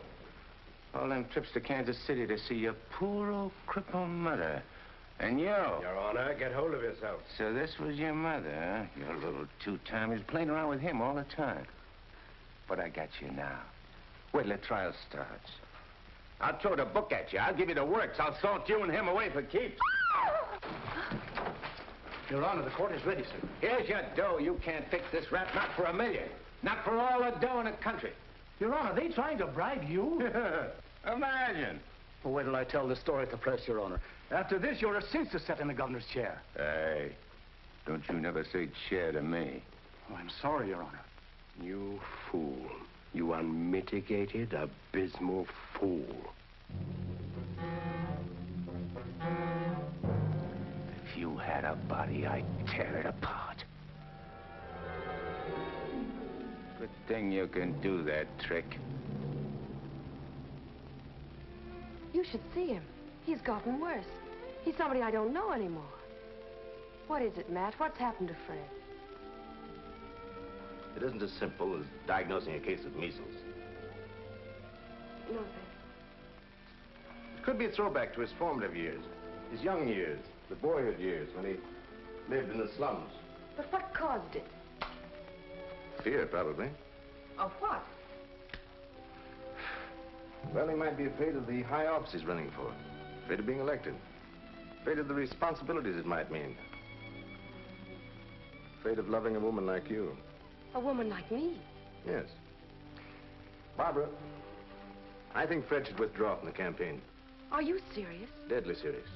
All them trips to Kansas City to see your poor old crippled mother. And you. Your Honor, get hold of yourself. So this was your mother, huh? Your little two-timer. He's playing around with him all the time. But I got you now. Wait till the trial starts. I'll throw the book at you. I'll give you the works. I'll salt you and him away for keeps. Your Honor, the court is ready, sir. Here's your dough. You can't fix this rap, not for $1 million. Not for all the dough in the country. Your Honor, they trying to bribe you? Imagine. Well, wait till I tell the story at the press, Your Honor. After this, you're a cinch to sit in the governor's chair. Hey, don't you never say chair to me. Oh, I'm sorry, Your Honor. You fool. You unmitigated, abysmal fool. If you had a body, I'd tear it apart. Good thing you can do that trick. You should see him. He's gotten worse. He's somebody I don't know anymore. What is it, Matt? What's happened to Fred? It isn't as simple as diagnosing a case of measles. No, thanks. It could be a throwback to his formative years, his young years, the boyhood years when he lived in the slums. But what caused it? Fear, probably. Of what? Well, he might be afraid of the high office he's running for, afraid of being elected, afraid of the responsibilities it might mean, afraid of loving a woman like you. A woman like me? Yes. Barbara, I think Fred should withdraw from the campaign. Are you serious? Deadly serious.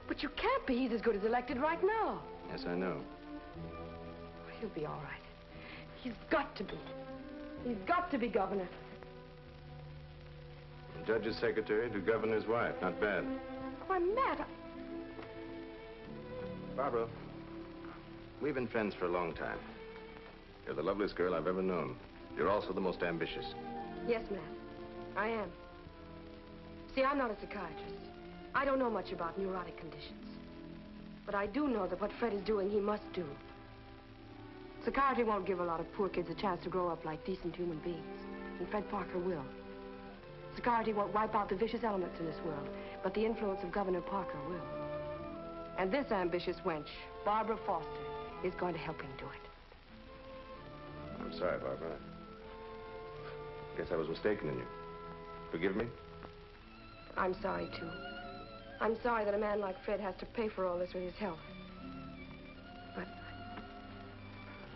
But you can't be. He's as good as elected right now. Yes, I know. He'll be all right. He's got to be. He's got to be governor. From judge's secretary to governor's wife. Not bad. Why, Matt, Barbara, we've been friends for a long time. You're the loveliest girl I've ever known. You're also the most ambitious. Yes, Matt, I am. See, I'm not a psychiatrist. I don't know much about neurotic conditions. But I do know that what Fred is doing, he must do. Psychiatry won't give a lot of poor kids a chance to grow up like decent human beings. And Fred Parker will. Psychiatry won't wipe out the vicious elements in this world, but the influence of Governor Parker will. And this ambitious wench, Barbara Foster, is going to help him do it. I'm sorry, Barbara. I guess I was mistaken in you. Forgive me? I'm sorry, too. I'm sorry that a man like Fred has to pay for all this with his health. But...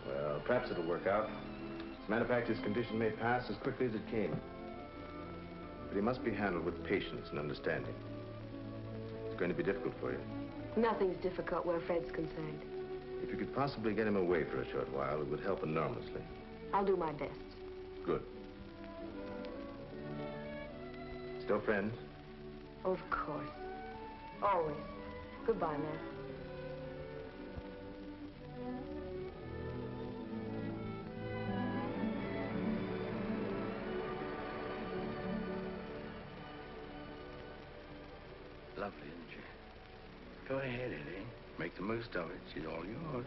Well, perhaps it'll work out. As a matter of fact, his condition may pass as quickly as it came. But he must be handled with patience and understanding. It's going to be difficult for you. Nothing's difficult where Fred's concerned. If you could possibly get him away for a short while, it would help enormously. I'll do my best. Good. Still friends? Of course. Always. Goodbye, Matt. Lovely, isn't she? Go ahead, Eddie. Make the most of it. She's all yours.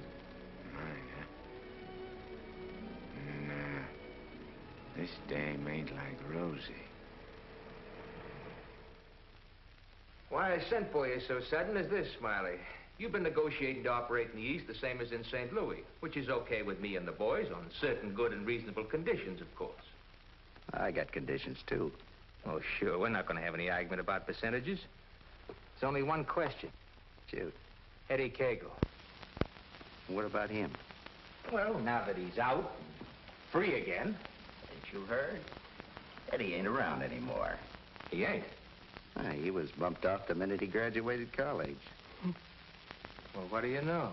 Nah. This dame ain't like Rosie. Why I sent for you so sudden is this, Smiley. You've been negotiating to operate in the East the same as in St. Louis, which is okay with me and the boys on certain good and reasonable conditions, of course. I got conditions, too. Oh, sure. We're not going to have any argument about percentages. It's only one question. Shoot. Eddie Cagle. What about him? Well, now that he's out, free again. Ain't you heard? Eddie ain't around anymore. He ain't. He was bumped off the minute he graduated college. Well, what do you know?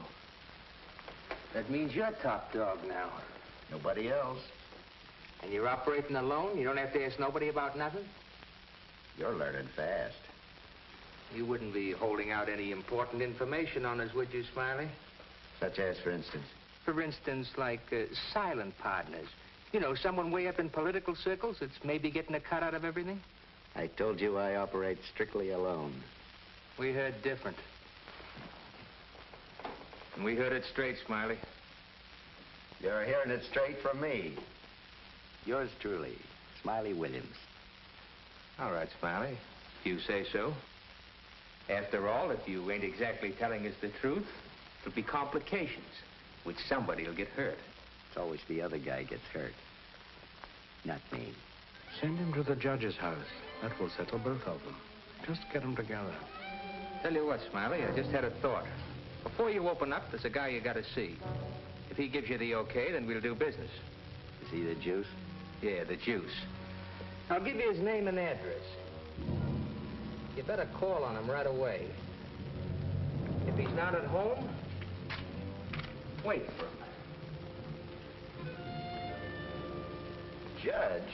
That means you're top dog now. Nobody else. And you're operating alone? You don't have to ask nobody about nothing? You're learning fast. You wouldn't be holding out any important information on us, would you, Smiley? Such as, for instance? For instance, like silent partners. You know, someone way up in political circles that's maybe getting a cut out of everything. I told you I operate strictly alone. We heard different. And we heard it straight, Smiley. You're hearing it straight from me. Yours truly, Smiley Williams. All right, Smiley. If you say so. After all, if you ain't exactly telling us the truth, there'll be complications, which somebody will get hurt. It's always the other guy gets hurt. Not me. Send him to the judge's house. That will settle both of them. Just get them together. Tell you what, Smiley, I just had a thought. Before you open up, there's a guy you gotta see. If he gives you the okay, then we'll do business. Is he the juice? Yeah, the juice. I'll give you his name and address. You better call on him right away. If he's not at home, wait for him. Judge?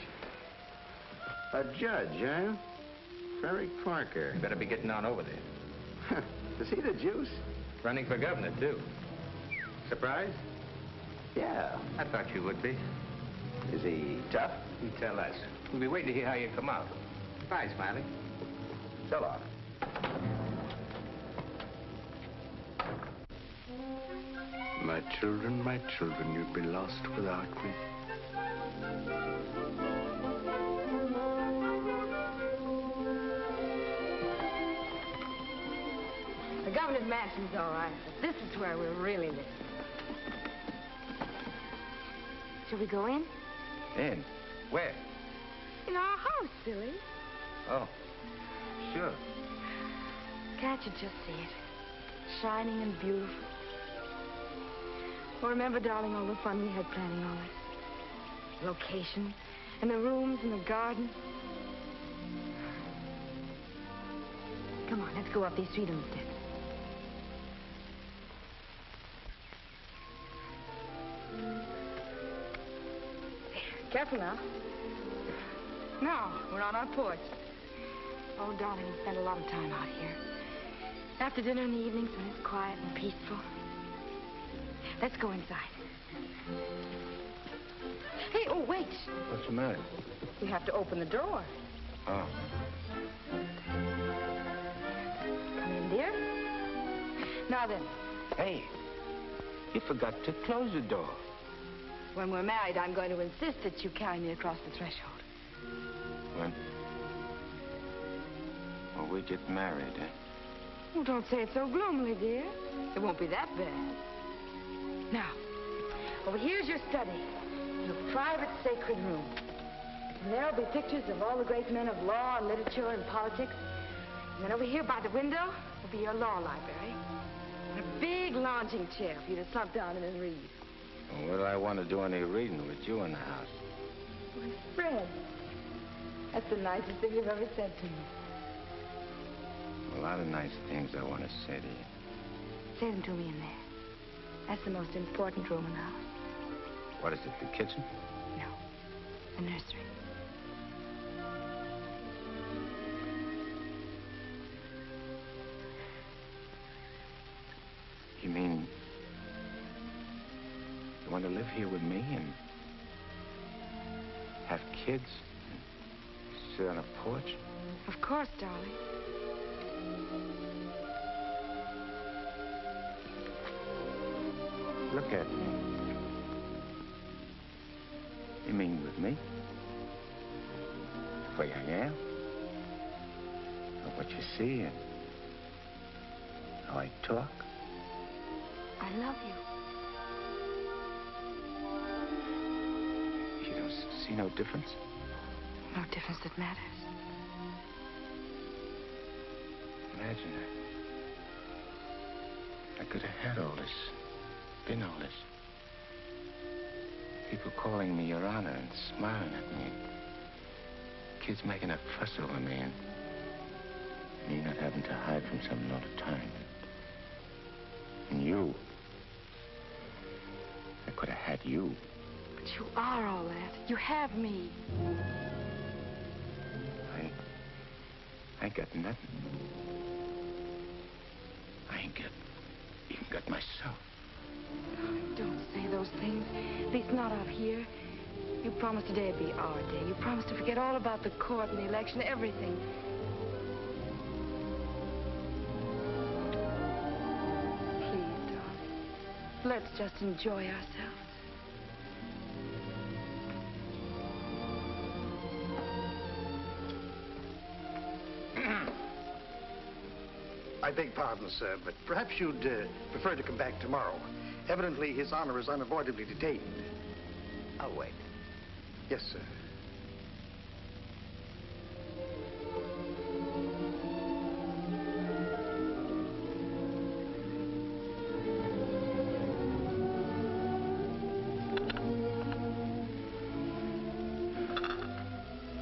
A judge, huh? Frederick Parker. You better be getting on over there. Is he the juice? Running for governor, too. Surprised? Yeah. I thought you would be. Is he tough? You tell us. We'll be waiting to hear how you come out. Bye, Smiley. So long. My children, you'd be lost without me. The governor's mansion's all right, but this is where we're really living. Shall we go in? In? Where? In our house, silly. Oh, sure. Can't you just see it? Shining and beautiful. Well, remember, darling, all the fun we had planning all this? Location, and the rooms, and the garden. Come on, let's go up these three little steps. Careful now. Now, we're on our porch. Oh, darling, we spend a lot of time out here. After dinner in the evenings when it's quiet and peaceful. Let's go inside. Hey, oh, wait. What's the matter? We have to open the door. Oh. Come in, dear. Now then. Hey, you forgot to close the door. When we're married, I'm going to insist that you carry me across the threshold. When? Well, we get married, eh? Oh, don't say it so gloomily, dear. It won't be that bad. Now, over here's your study. Your private sacred room. And there'll be pictures of all the great men of law and literature and politics. And then over here by the window will be your law library. And a big lounging chair for you to slump down in and read. Well, what do I want to do any reading with you in the house? My Fred, that's the nicest thing you've ever said to me. A lot of nice things I want to say to you. Say them to me in there. That's the most important room in the house. What is it, the kitchen? No, the nursery. You mean you want to live here with me and have kids and sit on a porch? Of course, darling. Look at me. You mean with me? The way I am? Or what you see and how I talk? I love you. You don't see no difference? No difference that matters. Imagine I could have had all this, been all this. People calling me Your Honor and smiling at me. Kids making a fuss over me and me not having to hide from something all the time. And you. I could have had you. But you are all that. You have me. I ain't got nothing. I ain't even got myself. Don't say those things. At least not out here. You promised today'd be our day. You promised to forget all about the court and the election, everything. Please, darling. Let's just enjoy ourselves. I beg pardon, sir, but perhaps you'd prefer to come back tomorrow. Evidently, His Honor is unavoidably detained. I'll wait. Yes, sir.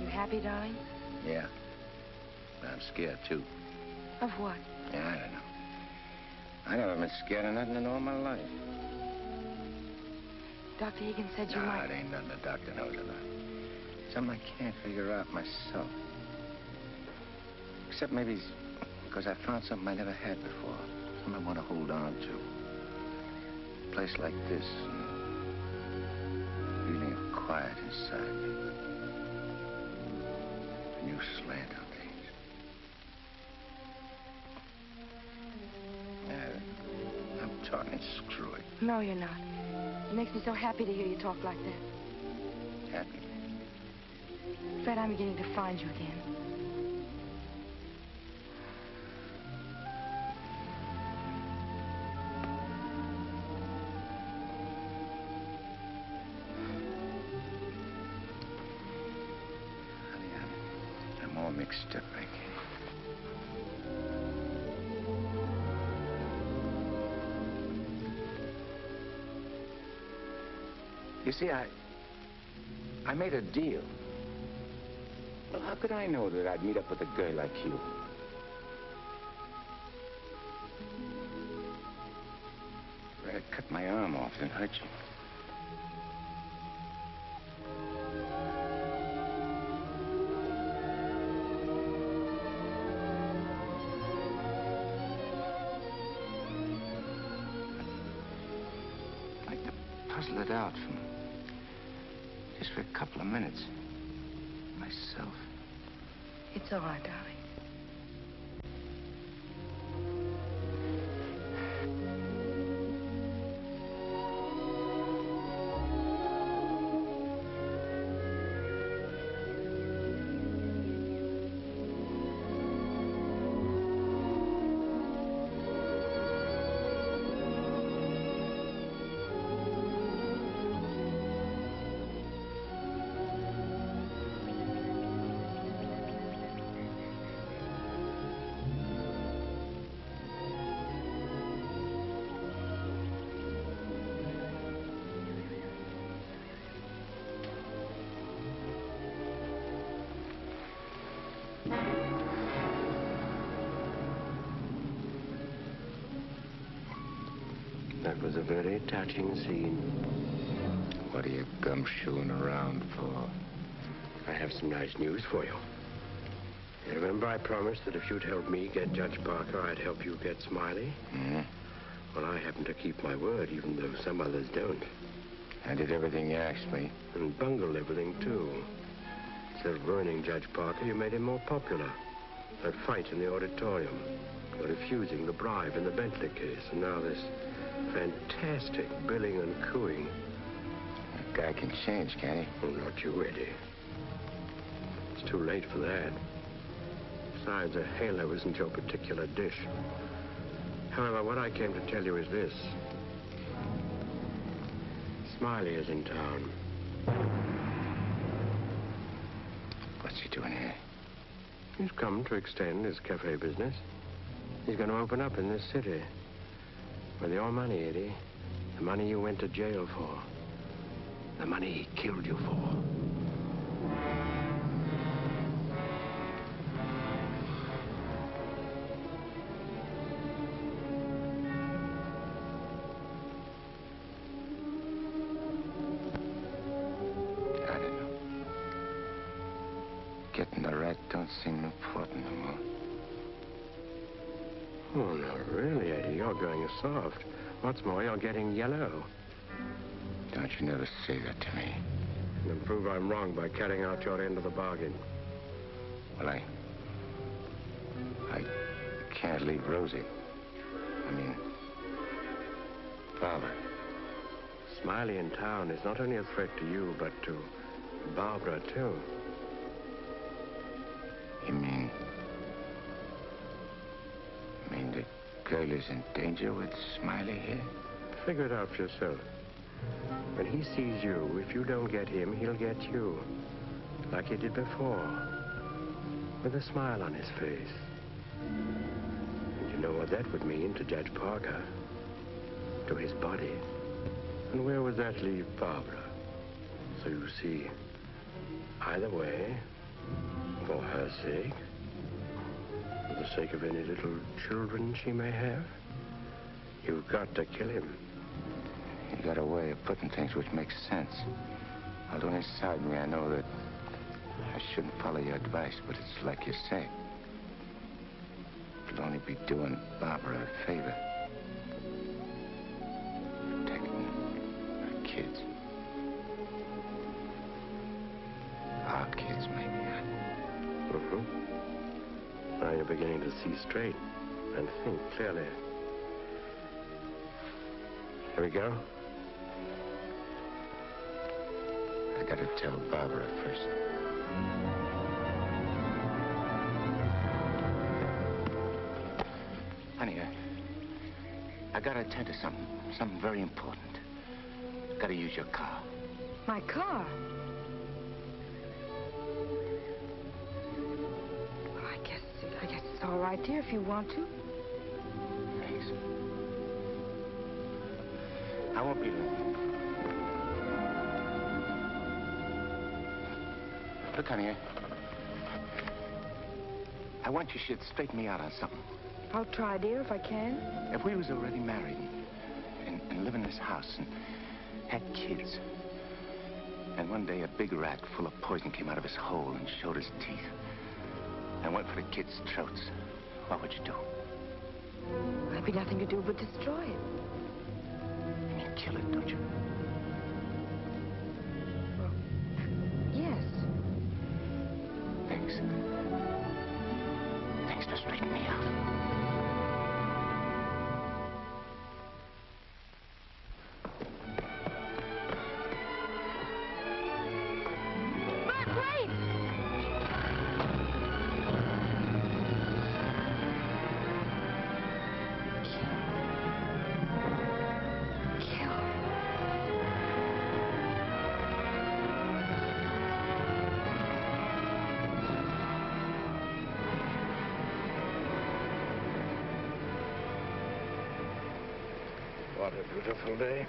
You happy, darling? Yeah. But I'm scared, too. Of what? Yeah, I don't know. I never been scared of nothing in all my life. Dr. Egan said you might... it ain't nothing the doctor knows about. Something I can't figure out myself. Except maybe it's because I found something I never had before. Something I want to hold on to. A place like this. And a feeling of quiet inside me. A new slant on things. I'm talking screwy. No, you're not. It makes me so happy to hear you talk like that. Happy? Fred, I'm beginning to find you again. Honey, I'm all mixed up, Rick. You see, I made a deal. Well, how could I know that I'd meet up with a girl like you? I'd cut my arm off and hurt you. I'd like to puzzle it out from just for a couple of minutes. Myself. It's all right, darling. That was a very touching scene. What are you gumshoeing around for? I have some nice news for you. You remember I promised that if you'd help me get Judge Parker, I'd help you get Smiley? Mm-hmm. Well, I happen to keep my word, even though some others don't. I did everything you asked me. And bungled everything, too. Instead of ruining Judge Parker, you made him more popular. That fight in the auditorium. You're refusing the bribe in the Bentley case. And now this fantastic billing and cooing. That guy can change, can't he? Oh, not you, Eddie. It's too late for that. Besides, a halo isn't your particular dish. However, what I came to tell you is this. Smiley is in town. What's he doing here? He's come to extend his cafe business. He's going to open up in this city. With your money, Eddie. The money you went to jail for. The money he killed you for. I don't know. Getting the rat don't seem important no more. Oh, no, really, Eddie, you're going soft. What's more, you're getting yellow. Don't you never say that to me. You'll prove I'm wrong by carrying out your end of the bargain. Well, I can't leave Rosie. I mean, Barbara. Smiley in town is not only a threat to you, but to Barbara, too. You mean the girl is in danger with Smiley here? Figure it out for yourself. When he sees you, if you don't get him, he'll get you. Like he did before. With a smile on his face. And you know what that would mean to Judge Parker. To his body. And where would that leave Barbara? So you see, either way, for her sake, for the sake of any little children she may have, you've got to kill him. You got a way of putting things which makes sense. Although inside me I know that I shouldn't follow your advice, but it's like you say. It'll only be doing Barbara a favor. Protecting her kids. Our kids, maybe. Mm-hmm. Now you're beginning to see straight and think clearly. Here we go. I gotta tell Barbara first. Honey, I gotta attend to something very important. Gotta use your car. My car? Well, I guess it's all right, dear, if you want to. Thanks. I won't be long. Look, honey, I want you should straighten me out on something. I'll try, dear, if I can. If we was already married and live in this house and had kids, and one day a big rat full of poison came out of his hole and showed his teeth and went for the kids' throats, what would you do? There'd be nothing to do but destroy it. And you'd kill it, don't you? Yes. Thanks. Thanks for straightening me out. What a beautiful day.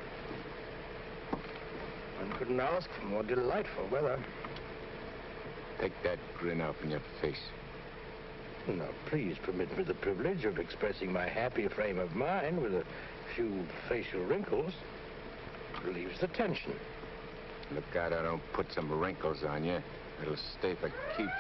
One couldn't ask for more delightful weather. Take that grin off in your face. Now, please permit me the privilege of expressing my happy frame of mind with a few facial wrinkles. It relieves the tension. Look out I don't put some wrinkles on you. It'll stay for keeps.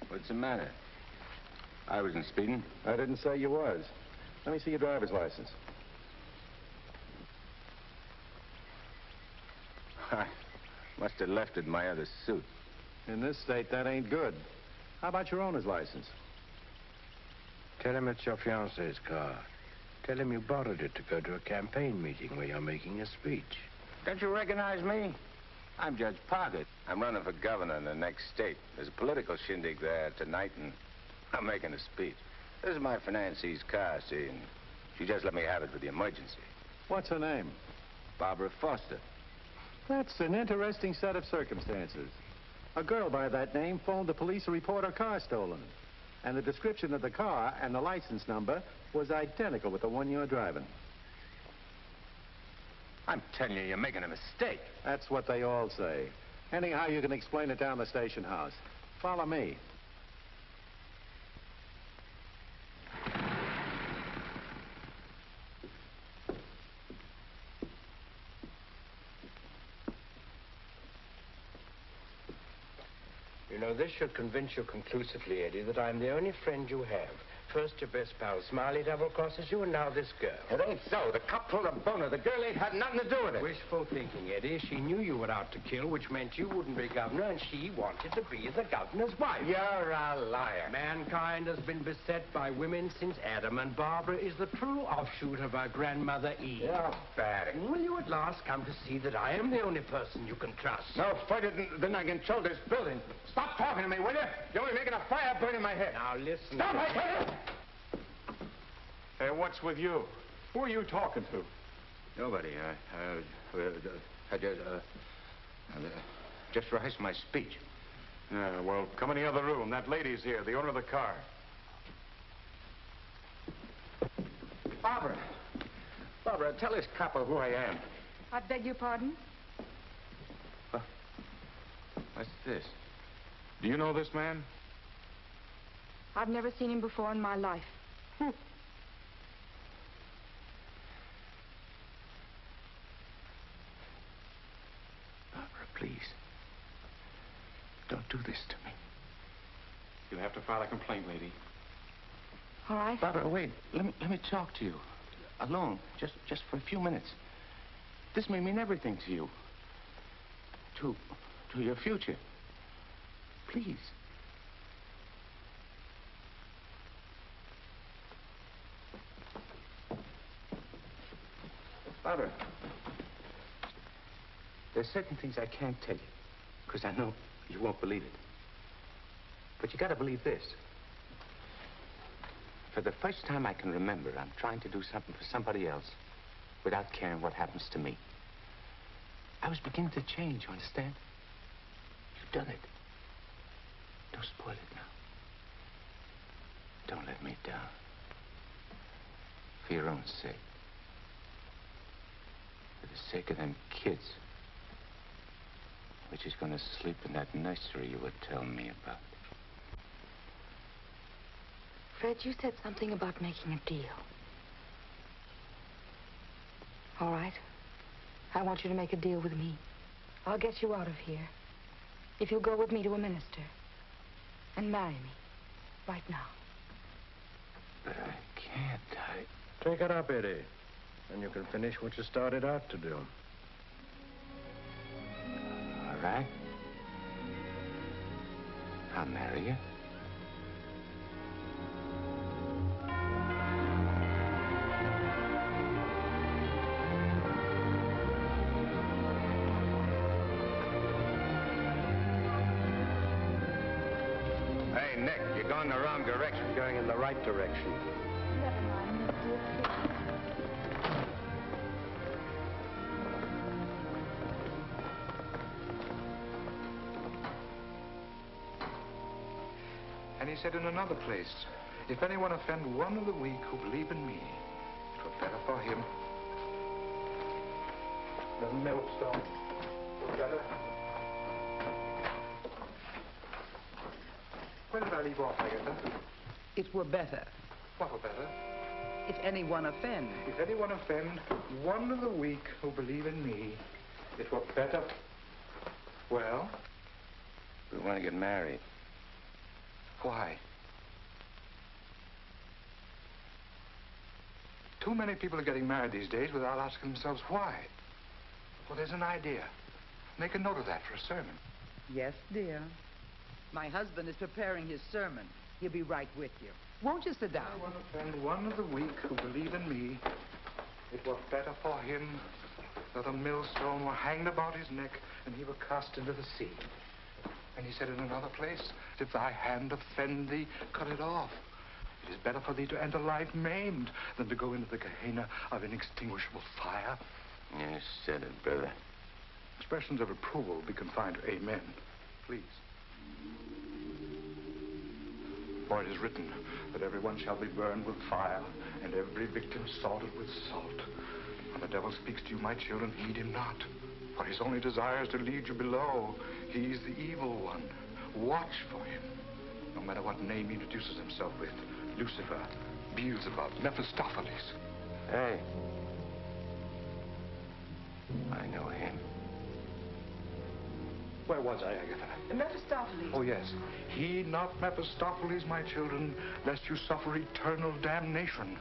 What's the matter? I wasn't speeding. I didn't say you was. Let me see your driver's license. I must have left it in my other suit. In this state, that ain't good. How about your owner's license? Tell him it's your fiancé's car. Tell him you borrowed it to go to a campaign meeting where you're making a speech. Don't you recognize me? I'm Judge Parker. I'm running for governor in the next state. There's a political shindig there tonight, and I'm making a speech. This is my financier's car, see, and she just let me have it for the emergency. What's her name? Barbara Foster. That's an interesting set of circumstances. A girl by that name phoned the police to report her car stolen. And the description of the car and the license number was identical with the one you're driving. I'm telling you, you're making a mistake. That's what they all say. Anyhow, you can explain it down the station house. Follow me. You know, this should convince you conclusively, Eddie, that I'm the only friend you have. First your best pal Smiley double-crosses you, and now this girl. It ain't so. The cop pulled a boner. The girl ain't had nothing to do with it. Wishful thinking, Eddie. She knew you were out to kill, which meant you wouldn't be governor, and she wanted to be the governor's wife. You're a liar. Mankind has been beset by women since Adam, and Barbara is the true offshoot of our grandmother Eve. You're bad. Will you at last come to see that I am the only person you can trust? No further than I control this building. Stop talking to me, will you? You're only making a fire burn in my head. Now, listen. Stop, I tell you! Hey, what's with you? Who are you talking to? Nobody. I just rehearsed my speech. Yeah, well, come in the other room. That lady's here, the owner of the car. Barbara. Barbara, tell this copper who I am. I beg your pardon? What's this? Do you know this man? I've never seen him before in my life. Barbara, please. Don't do this to me. You'll have to file a complaint, lady. All right. Barbara, wait. Let me talk to you. Alone. Just for a few minutes. This may mean everything to you. To your future. Please. Barbara, there's certain things I can't tell you, because I know you won't believe it. But you gotta believe this. For the first time I can remember, I'm trying to do something for somebody else without caring what happens to me. I was beginning to change, you understand? You've done it. Don't spoil it now. Don't let me down. For your own sake. For the sake of them kids. Which is going to sleep in that nursery you were telling me about. Fred, you said something about making a deal. All right. I want you to make a deal with me. I'll get you out of here. If you'll go with me to a minister. And marry me. Right now. But I can't. Take it up, Eddie. And you can finish what you started out to do. All right. I'll marry you. Hey, Nick, you're going the wrong direction. Going in the right direction. Never mind, dear. And he said in another place, if anyone offend one of the weak who believe in me, it were better for him. The millstone. Better. Where did I leave off, Agatha? It were better What were better? if anyone offend. If anyone offend one of the weak who believe in me, it were better. Well? We want to get married. Why? Too many people are getting married these days without asking themselves why. Well, there's an idea. Make a note of that for a sermon. Yes, dear. My husband is preparing his sermon. He'll be right with you. Won't you sit down? I want to offend one of the weak who believe in me. It were better for him that a millstone were hanged about his neck and he were cast into the sea. And he said in another place, if thy hand offend thee, cut it off. It is better for thee to enter life maimed than to go into the Gehenna of inextinguishable fire. You said it, brother. Expressions of approval be confined to amen. Please. For it is written that everyone shall be burned with fire, and every victim salted with salt. When the devil speaks to you, my children, heed him not. For his only desire is to lead you below. He is the evil one. Watch for him. No matter what name he introduces himself with. Lucifer, Beelzebub, Mephistopheles. Hey. I know him. Where was I, Agatha? Mephistopheles. Oh, yes. Heed not Mephistopheles, my children, lest you suffer eternal damnation.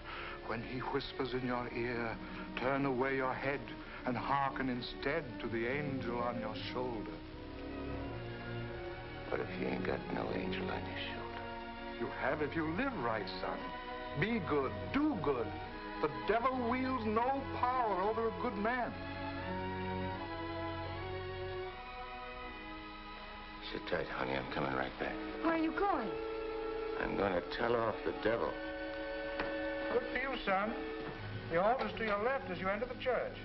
When he whispers in your ear, turn away your head and hearken instead to the angel on your shoulder. But if you ain't got no angel on your shoulder? You have if you live right, son. Be good, do good. The devil wields no power over a good man. Sit tight, honey. I'm coming right back. Where are you going? I'm going to tell off the devil. Good for you, son. The altar's to your left as you enter the church.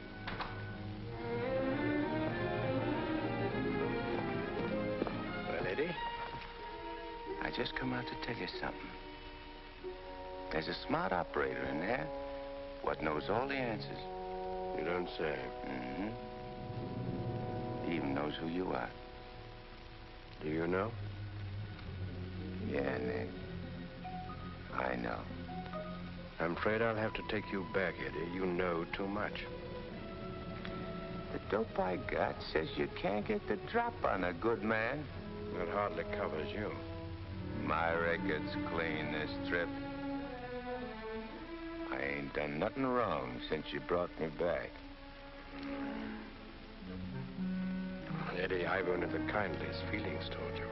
Well, Eddie, I just come out to tell you something. There's a smart operator in there what knows all the answers. You don't say. Mm-hmm. He even knows who you are. Do you know? Yeah, Nick. I know. I'm afraid I'll have to take you back, Eddie. You know too much. The dope I got says you can't get the drop on a good man. That hardly covers you. My record's clean this trip. I ain't done nothing wrong since you brought me back. Eddie, I've only the kindliest feelings toward you.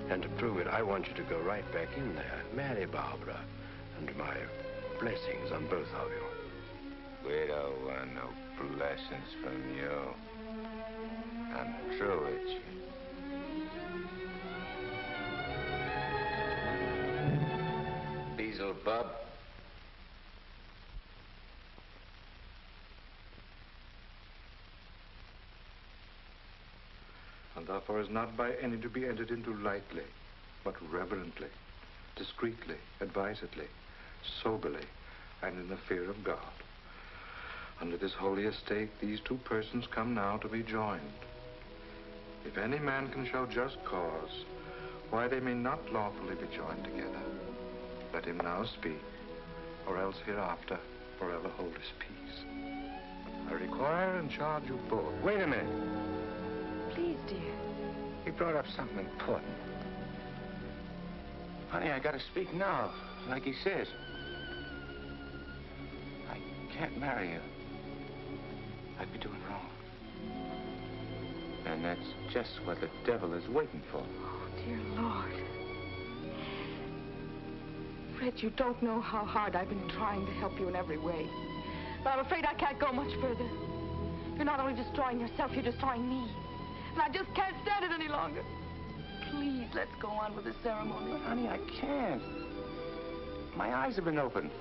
And to prove it, I want you to go right back in there, marry Barbara, and my blessings on both of you. We don't want no blessings from you. I'm through with you. Beelzebub. And therefore is not by any to be entered into lightly, but reverently, discreetly, advisedly, soberly, and in the fear of God. Under this holy estate, these two persons come now to be joined. If any man can show just cause why they may not lawfully be joined together, let him now speak, or else hereafter forever hold his peace. I require and charge you both. Wait a minute. Please, dear. He brought up something important. Honey, I gotta speak now, like he says. I can't marry you. I'd be doing wrong. And that's just what the devil is waiting for. Oh, dear Lord. Fred, you don't know how hard I've been trying to help you in every way. But I'm afraid I can't go much further. You're not only destroying yourself, you're destroying me. And I just can't stand it any longer. Please, let's go on with the ceremony. But, honey, I can't. My eyes have been opened.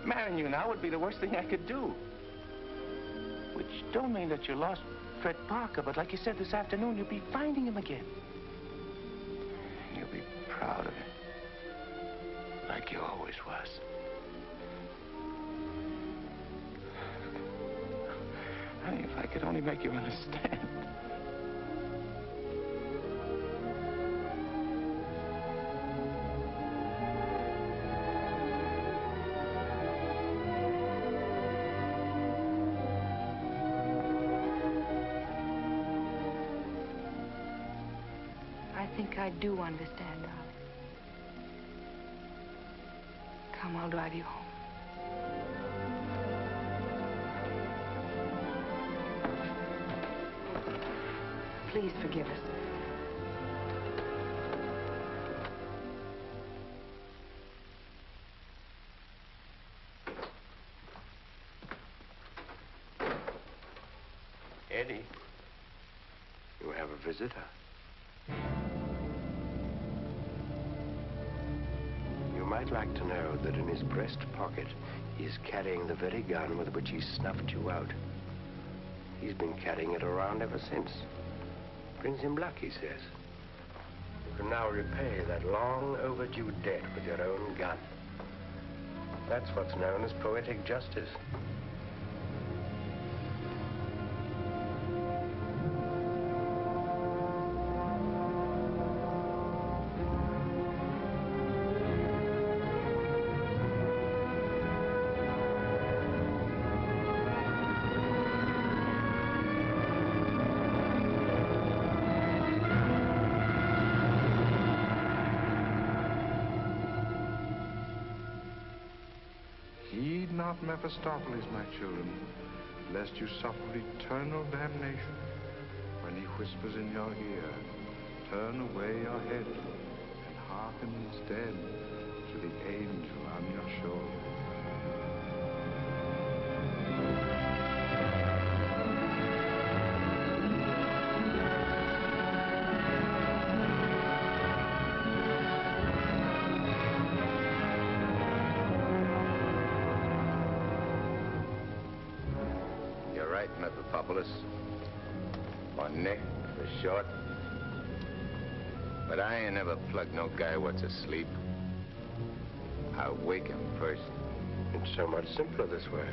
Marrying you now would be the worst thing I could do. Which don't mean that you lost Fred Parker, but like you said this afternoon, you'll be finding him again. And you'll be proud of him. Like you always was. Honey, if I could only make you understand. I think I do understand, darling. Come, I'll drive you home. Please forgive us. Eddie. You have a visitor. You might like to know that in his breast pocket he is carrying the very gun with which he snuffed you out. He's been carrying it around ever since. Brings him luck, he says. You can now repay that long overdue debt with your own gun. That's what's known as poetic justice. Heed not Mephistopheles, my children, lest you suffer eternal damnation. When he whispers in your ear, turn away your head and hearken instead to the angel on your shoulder. You're right, Mephistopheles. Or Nick, for short. But I ain't never plugged no guy what's asleep. I wake him first. It's so much simpler this way.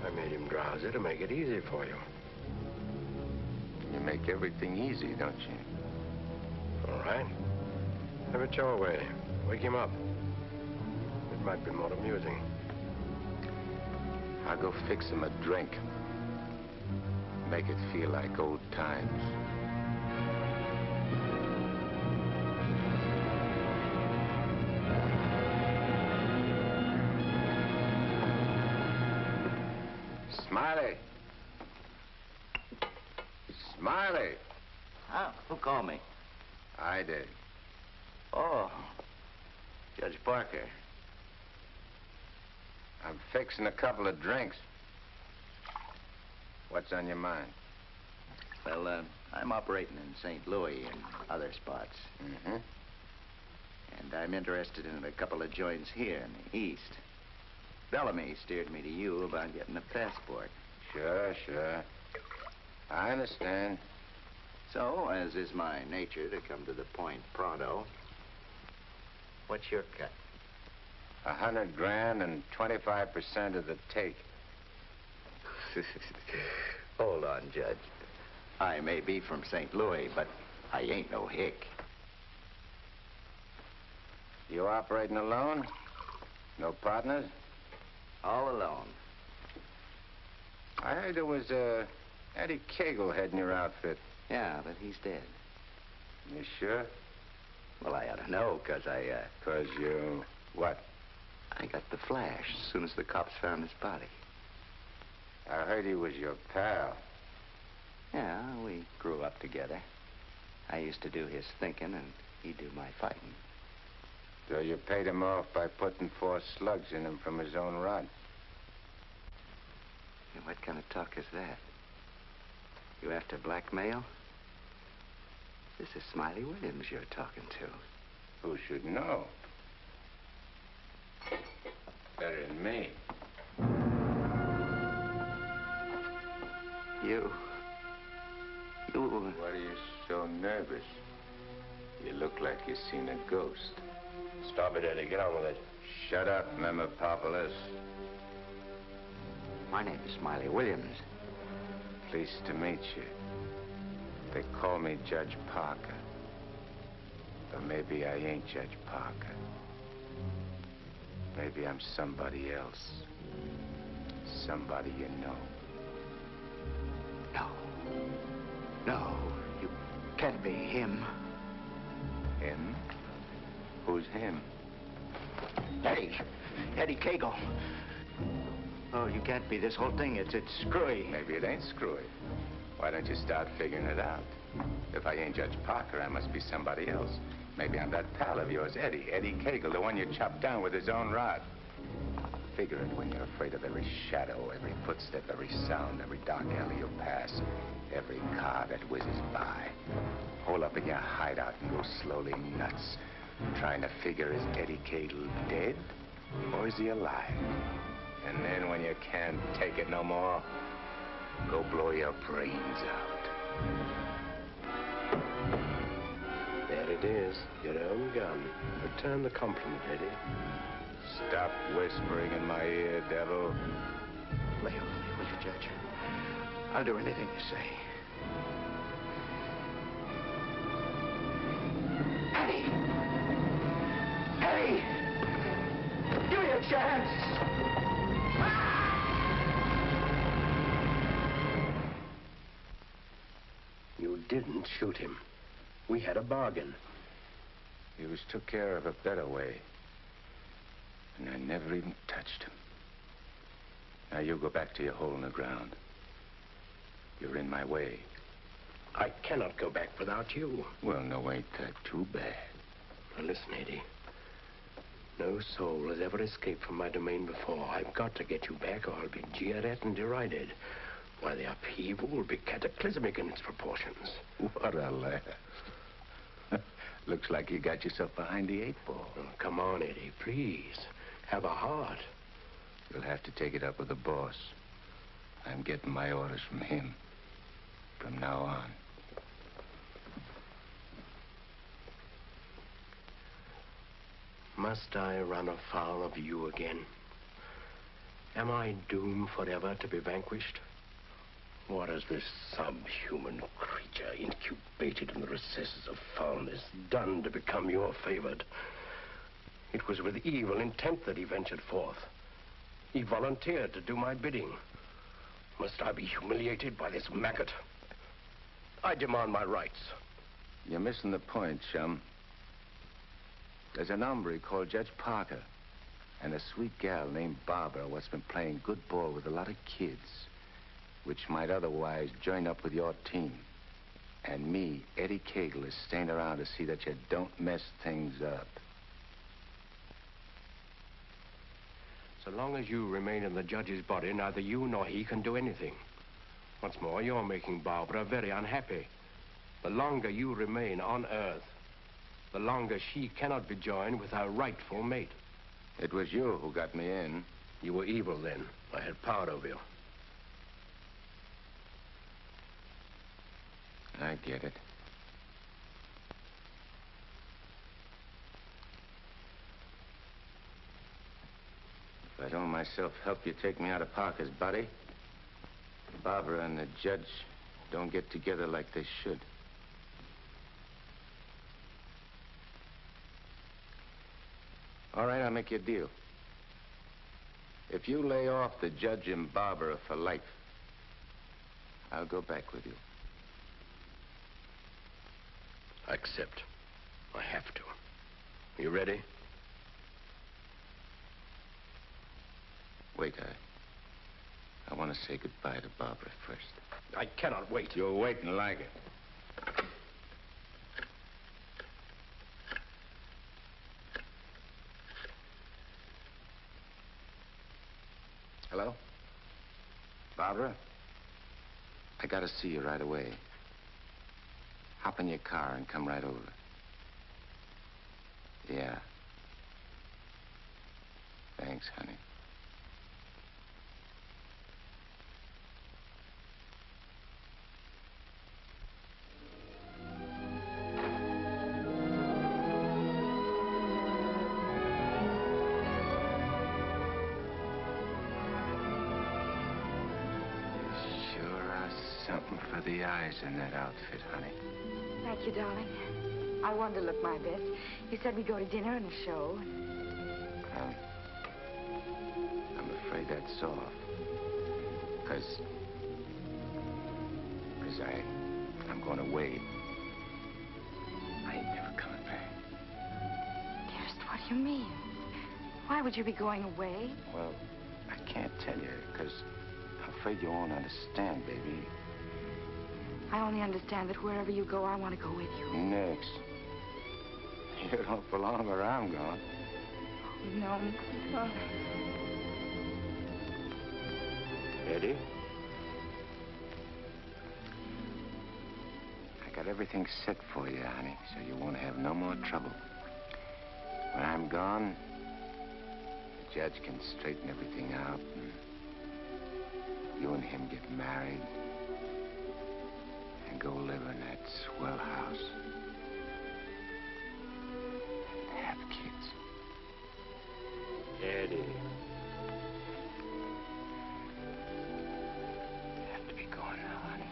I made him drowsy to make it easy for you. You make everything easy, don't you? All right. Have it your way. Wake him up. It might be more amusing. I'll go fix him a drink. Make it feel like old times. Smiley! Smiley! Huh? Who called me? I did. Oh, Judge Parker. I'm fixing a couple of drinks. What's on your mind? Well, I'm operating in St. Louis and other spots. Mm-hmm. And I'm interested in a couple of joints here in the East. Bellamy steered me to you about getting a passport. Sure. I understand. So, as is my nature to come to the point pronto, what's your cut? $100 grand and 25% of the take. Hold on, Judge. I may be from St. Louis, but I ain't no hick. You operating alone? No partners? All alone. I heard there was Eddie Cagle heading your outfit. Yeah, but he's dead. You sure? Well, I ought to know, 'cause I, 'Cause you... what? I got the flash as soon as the cops found his body. I heard he was your pal. Yeah, we grew up together. I used to do his thinking, and he'd do my fighting. So you paid him off by putting 4 slugs in him from his own rod. And what kind of talk is that? You after blackmail? This is Smiley Williams you're talking to. Who should know? Better than me. You... What are you so nervous? You look like you've seen a ghost. Stop it, Eddie. Get on with it. Shut up, Mephistopheles. My name is Smiley Williams. Pleased to meet you. They call me Judge Parker. But maybe I ain't Judge Parker. Maybe I'm somebody else. Somebody you know. No, you can't be him. Him? Who's him? Eddie Cagle. Oh, you can't be. This whole thing, it's screwy. Maybe it ain't screwy. Why don't you start figuring it out? If I ain't Judge Parker, I must be somebody else. Maybe I'm that pal of yours, Eddie Cagle, the one you chopped down with his own rod. Figure it when you're afraid of every shadow, every footstep, every sound, every dark alley you pass, every car that whizzes by. Hole up in your hideout and go slowly nuts, trying to figure, is Eddie Cagle dead or is he alive? And then when you can't take it no more, Go blow your brains out. There it is, your own gun. Return the compliment, Eddie. Stop whispering in my ear, devil. Lay off me, will you, Judge? I'll do anything you say. Eddie! Eddie! Give me a chance! You didn't shoot him. We had a bargain. He was took care of a better way. And I never even touched him. Now you go back to your hole in the ground. You're in my way. I cannot go back without you. Well, no, ain't that too bad. Now listen, Eddie. No soul has ever escaped from my domain before. I've got to get you back or I'll be jeered at and derided. Why, the upheaval will be cataclysmic in its proportions. What a laugh. Looks like you got yourself behind the 8-ball. Oh, come on, Eddie, please. Have a heart. You'll have to take it up with the boss. I'm getting my orders from him. From now on. Must I run afoul of you again? Am I doomed forever to be vanquished? What has this subhuman creature, incubated in the recesses of foulness, done to become your favored? It was with evil intent that he ventured forth. He volunteered to do my bidding. Must I be humiliated by this maggot? I demand my rights. You're missing the point, chum. There's an hombre called Judge Parker and a sweet gal named Barbara what's been playing good ball with a lot of kids, which might otherwise join up with your team. And me, Eddie Cagle, is staying around to see that you don't mess things up. So long as you remain in the judge's body, neither you nor he can do anything. What's more, you're making Barbara very unhappy. The longer you remain on Earth, the longer she cannot be joined with her rightful mate. It was you who got me in. You were evil then. I had power over you. I get it. If I don't myself help you take me out of Parker's body, Barbara and the judge don't get together like they should. All right, I'll make you a deal. If you lay off the judge and Barbara for life, I'll go back with you. I accept. I have to. You ready? Wait, I want to say goodbye to Barbara first. I cannot wait. You'll wait and like it. Hello? Barbara? I gotta see you right away. Hop in your car and come right over. Yeah. Thanks, honey. Something for the eyes in that outfit, honey. Thank you, darling. I wanted to look my best. You said we'd go to dinner and a show. I'm afraid that's off. Because I'm going away. I ain't never coming back. Dearest, what do you mean? Why would you be going away? Well, I can't tell you, because I'm afraid you won't understand, baby. I only understand that wherever you go, I want to go with you. Next. You don't belong where I'm going. Oh, no. Oh. Eddie? I got everything set for you, honey, so you won't have no more trouble. When I'm gone, the judge can straighten everything out, and You and him get married and go live in that swell house and have kids. Eddie. You have to be going now, honey.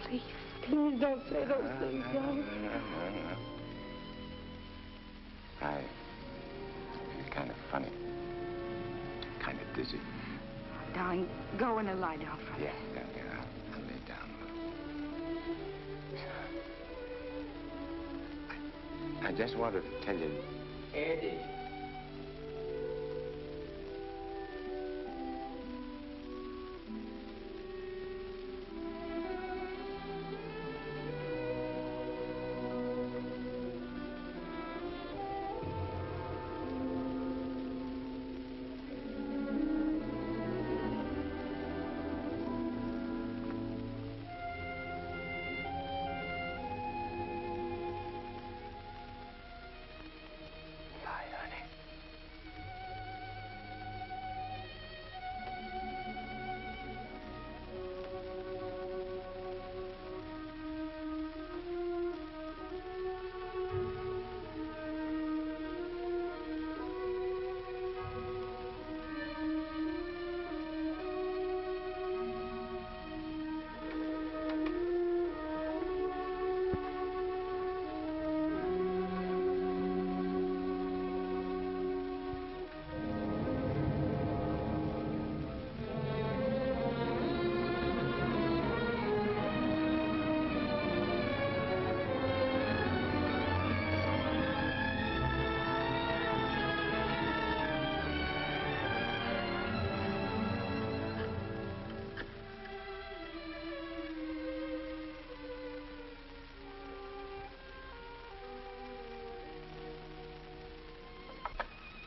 Please, please don't say those things, darling. No. It's kind of funny. Kind of dizzy. Darling, go in and lie down for a minute. Yeah. I'll lay down a little. I just wanted to tell you... Eddie.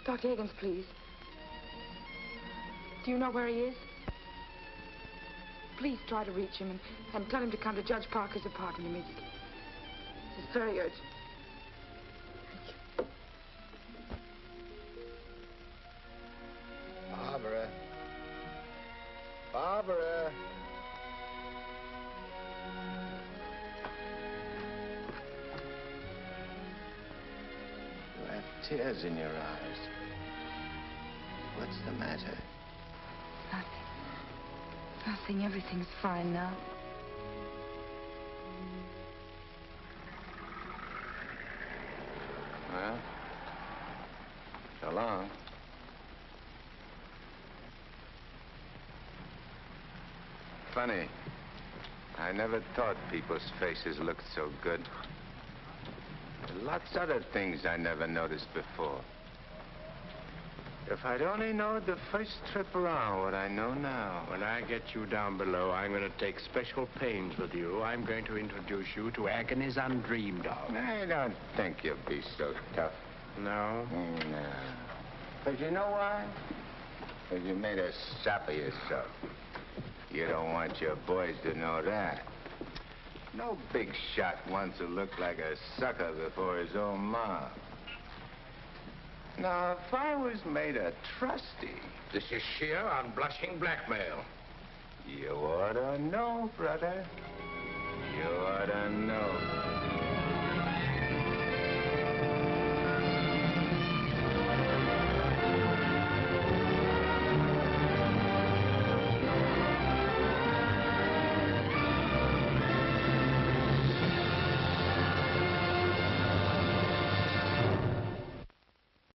Dr. Higgins, please. Do you know where he is? Please try to reach him and tell him to come to Judge Parker's apartment immediately. It's very urgent. Barbara. Barbara. You have tears in your eyes. What's the matter? Nothing. Everything's fine now. Well, so long. Funny. I never thought people's faces looked so good. Lots of other things I never noticed before. If I'd only known the first trip around what I know now. When I get you down below, I'm going to take special pains with you. I'm going to introduce you to agonies undreamed of. I don't think you'll be so tough. No? No. But you know why? Because you made a sap of yourself. You don't want your boys to know that. No big shot wants to look like a sucker before his own mom. Now, if I was made a trustee... This is sheer unblushing blackmail. You ought to know, brother.